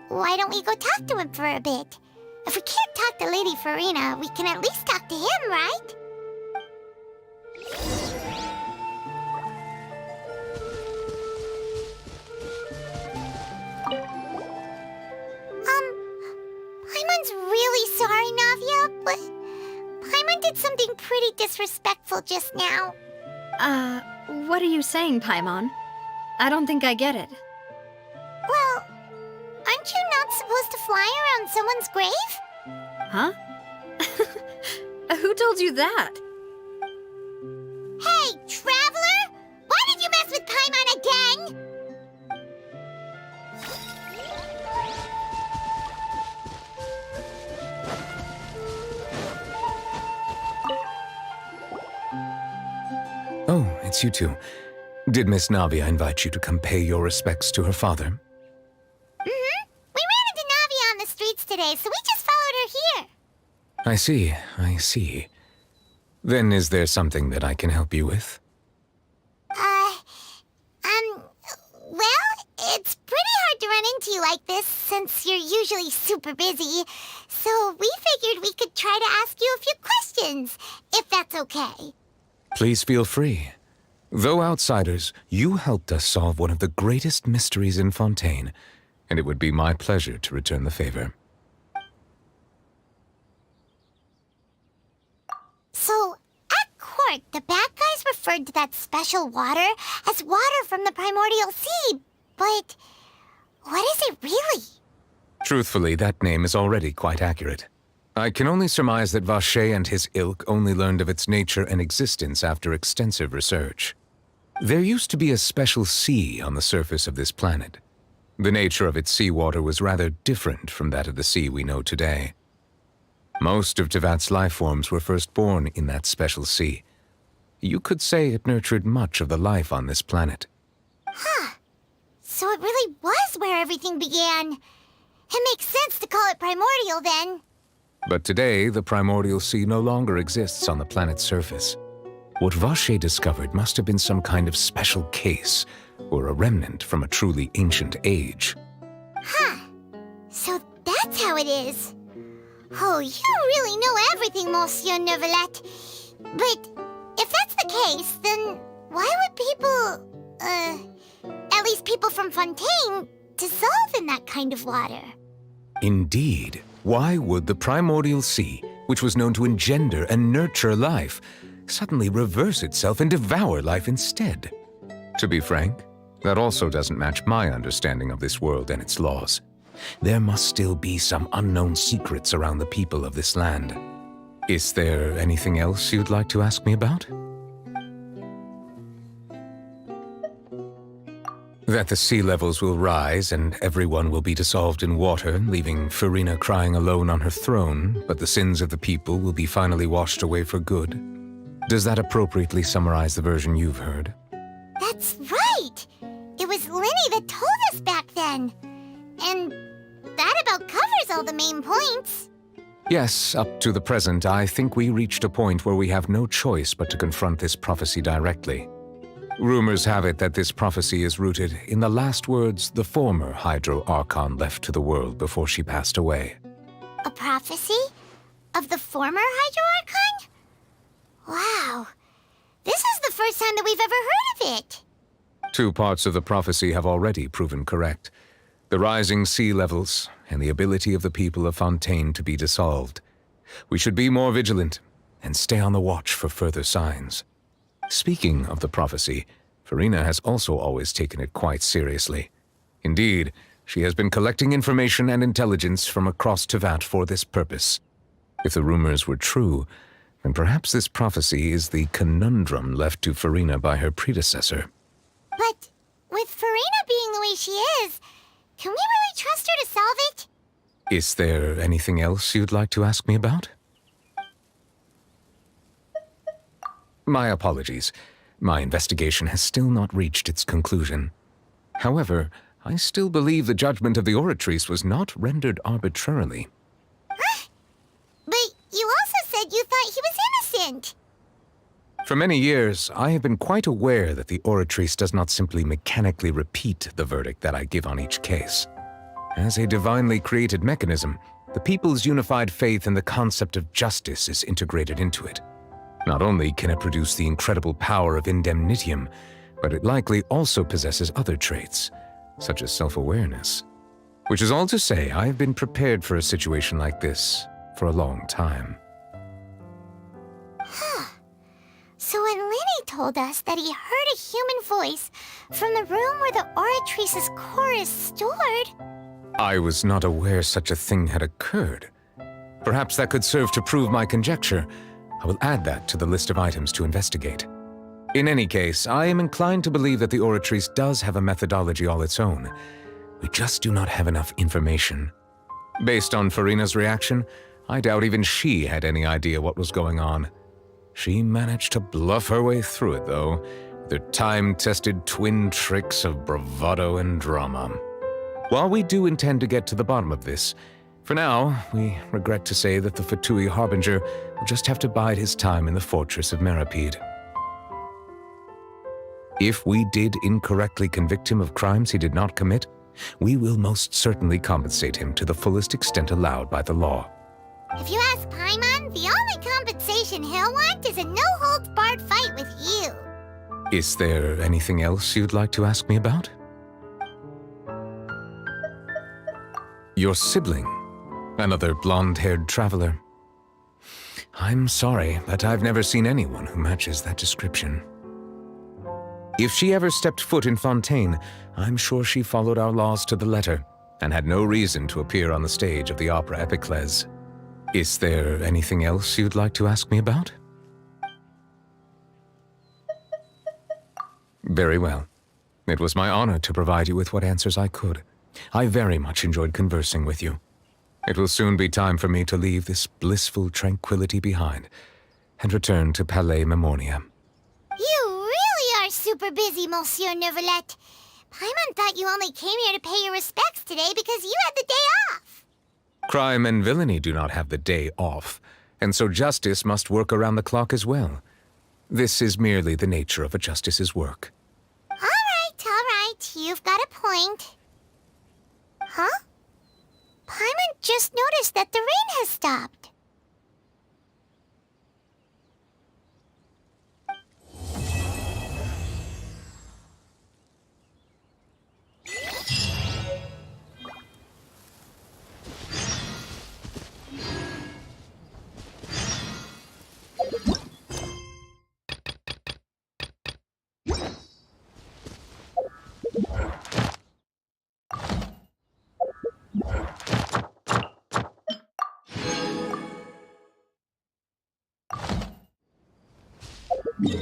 why don't we go talk to him for a bit? If we can't talk to Lady Farina, we can at least talk to him, right? Paimon's really sorry, Navia, but Paimon did something pretty disrespectful just now. What are you saying, Paimon? I don't think I get it. Well, aren't you not supposed to fly around someone's grave? Huh? Who told you that? Hey, Traveler! Why did you mess with Paimon again? Oh, it's you two. Did Miss Navia invite you to come pay your respects to her father? Mm-hmm. We ran into Navia on the streets today, so we just followed her here. I see. Then is there something that I can help you with? Well, it's pretty hard to run into you like this, since you're usually super busy. So we figured we could try to ask you a few questions, if that's okay. Please feel free. Though outsiders, you helped us solve one of the greatest mysteries in Fontaine, and it would be my pleasure to return the favor. So, at court, the bad guys referred to that special water as water from the primordial sea, but what is it really? Truthfully, that name is already quite accurate. I can only surmise that Vacher and his ilk only learned of its nature and existence after extensive research. There used to be a special sea on the surface of this planet. The nature of its seawater was rather different from that of the sea we know today. Most of Tevat's life forms were first born in that special sea. You could say it nurtured much of the life on this planet. Huh. So it really was where everything began. It makes sense to call it primordial then. But today, the primordial sea no longer exists on the planet's surface. What Vacher discovered must have been some kind of special case, or a remnant from a truly ancient age. Huh. So that's how it is. Oh, you really know everything, Monsieur Nervalette. But if that's the case, then why would people, at least people from Fontaine, dissolve in that kind of water? Indeed. Why would the primordial sea, which was known to engender and nurture life, suddenly reverse itself and devour life instead? To be frank, that also doesn't match my understanding of this world and its laws. There must still be some unknown secrets around the people of this land. Is there anything else you'd like to ask me about? That the sea levels will rise and everyone will be dissolved in water, leaving Farina crying alone on her throne, but the sins of the people will be finally washed away for good. Does that appropriately summarize the version you've heard? That's right! It was Linny that told us back then. And that about covers all the main points. Yes, up to the present, I think we reached a point where we have no choice but to confront this prophecy directly. Rumors have it that this prophecy is rooted in the last words the former Hydro Archon left to the world before she passed away. A prophecy? Of the former Hydro Archon? Wow. This is the first time that we've ever heard of it. Two parts of the prophecy have already proven correct. The rising sea levels and the ability of the people of Fontaine to be dissolved. We should be more vigilant and stay on the watch for further signs. Speaking of the prophecy, Farina has also always taken it quite seriously. Indeed, she has been collecting information and intelligence from across Tevat for this purpose. If the rumors were true, then perhaps this prophecy is the conundrum left to Farina by her predecessor. But with Farina Furina being the way she is, can we really trust her to solve it? Is there anything else you'd like to ask me about? My apologies. My investigation has still not reached its conclusion. However, I still believe the judgment of the Oratrice was not rendered arbitrarily. But you also said you thought he was innocent. For many years, I have been quite aware that the Oratrice does not simply mechanically repeat the verdict that I give on each case. As a divinely created mechanism, the people's unified faith in the concept of justice is integrated into it. Not only can it produce the incredible power of indemnitium, but it likely also possesses other traits, such as self-awareness. Which is all to say, I have been prepared for a situation like this for a long time. So when Lenny told us that he heard a human voice from the room where the Oratrice's core is stored... I was not aware such a thing had occurred. Perhaps that could serve to prove my conjecture. I will add that to the list of items to investigate. In any case, I am inclined to believe that the Oratrice does have a methodology all its own. We just do not have enough information. Based on Furina's reaction, I doubt even she had any idea what was going on. She managed to bluff her way through it, though, with her time-tested twin tricks of bravado and drama. While we do intend to get to the bottom of this, for now, we regret to say that the Fatui Harbinger will just have to bide his time in the fortress of Meripede. If we did incorrectly convict him of crimes he did not commit, we will most certainly compensate him to the fullest extent allowed by the law. If you ask Paimon, the only compensation he'll want is a no-holds-barred fight with you. Is there anything else you'd like to ask me about? Your sibling, another blonde-haired traveler. I'm sorry, but I've never seen anyone who matches that description. If she ever stepped foot in Fontaine, I'm sure she followed our laws to the letter and had no reason to appear on the stage of the opera Epiclese. Is there anything else you'd like to ask me about? Very well. It was my honor to provide you with what answers I could. I very much enjoyed conversing with you. It will soon be time for me to leave this blissful tranquility behind and return to Palais Memornia. You really are super busy, Monsieur Neuvillette. Paimon thought you only came here to pay your respects today because you had the day off. Crime and villainy do not have the day off, and so justice must work around the clock as well. This is merely the nature of a justice's work. All right. You've got a point. Huh? Paimon just noticed that the rain has stopped. Yeah.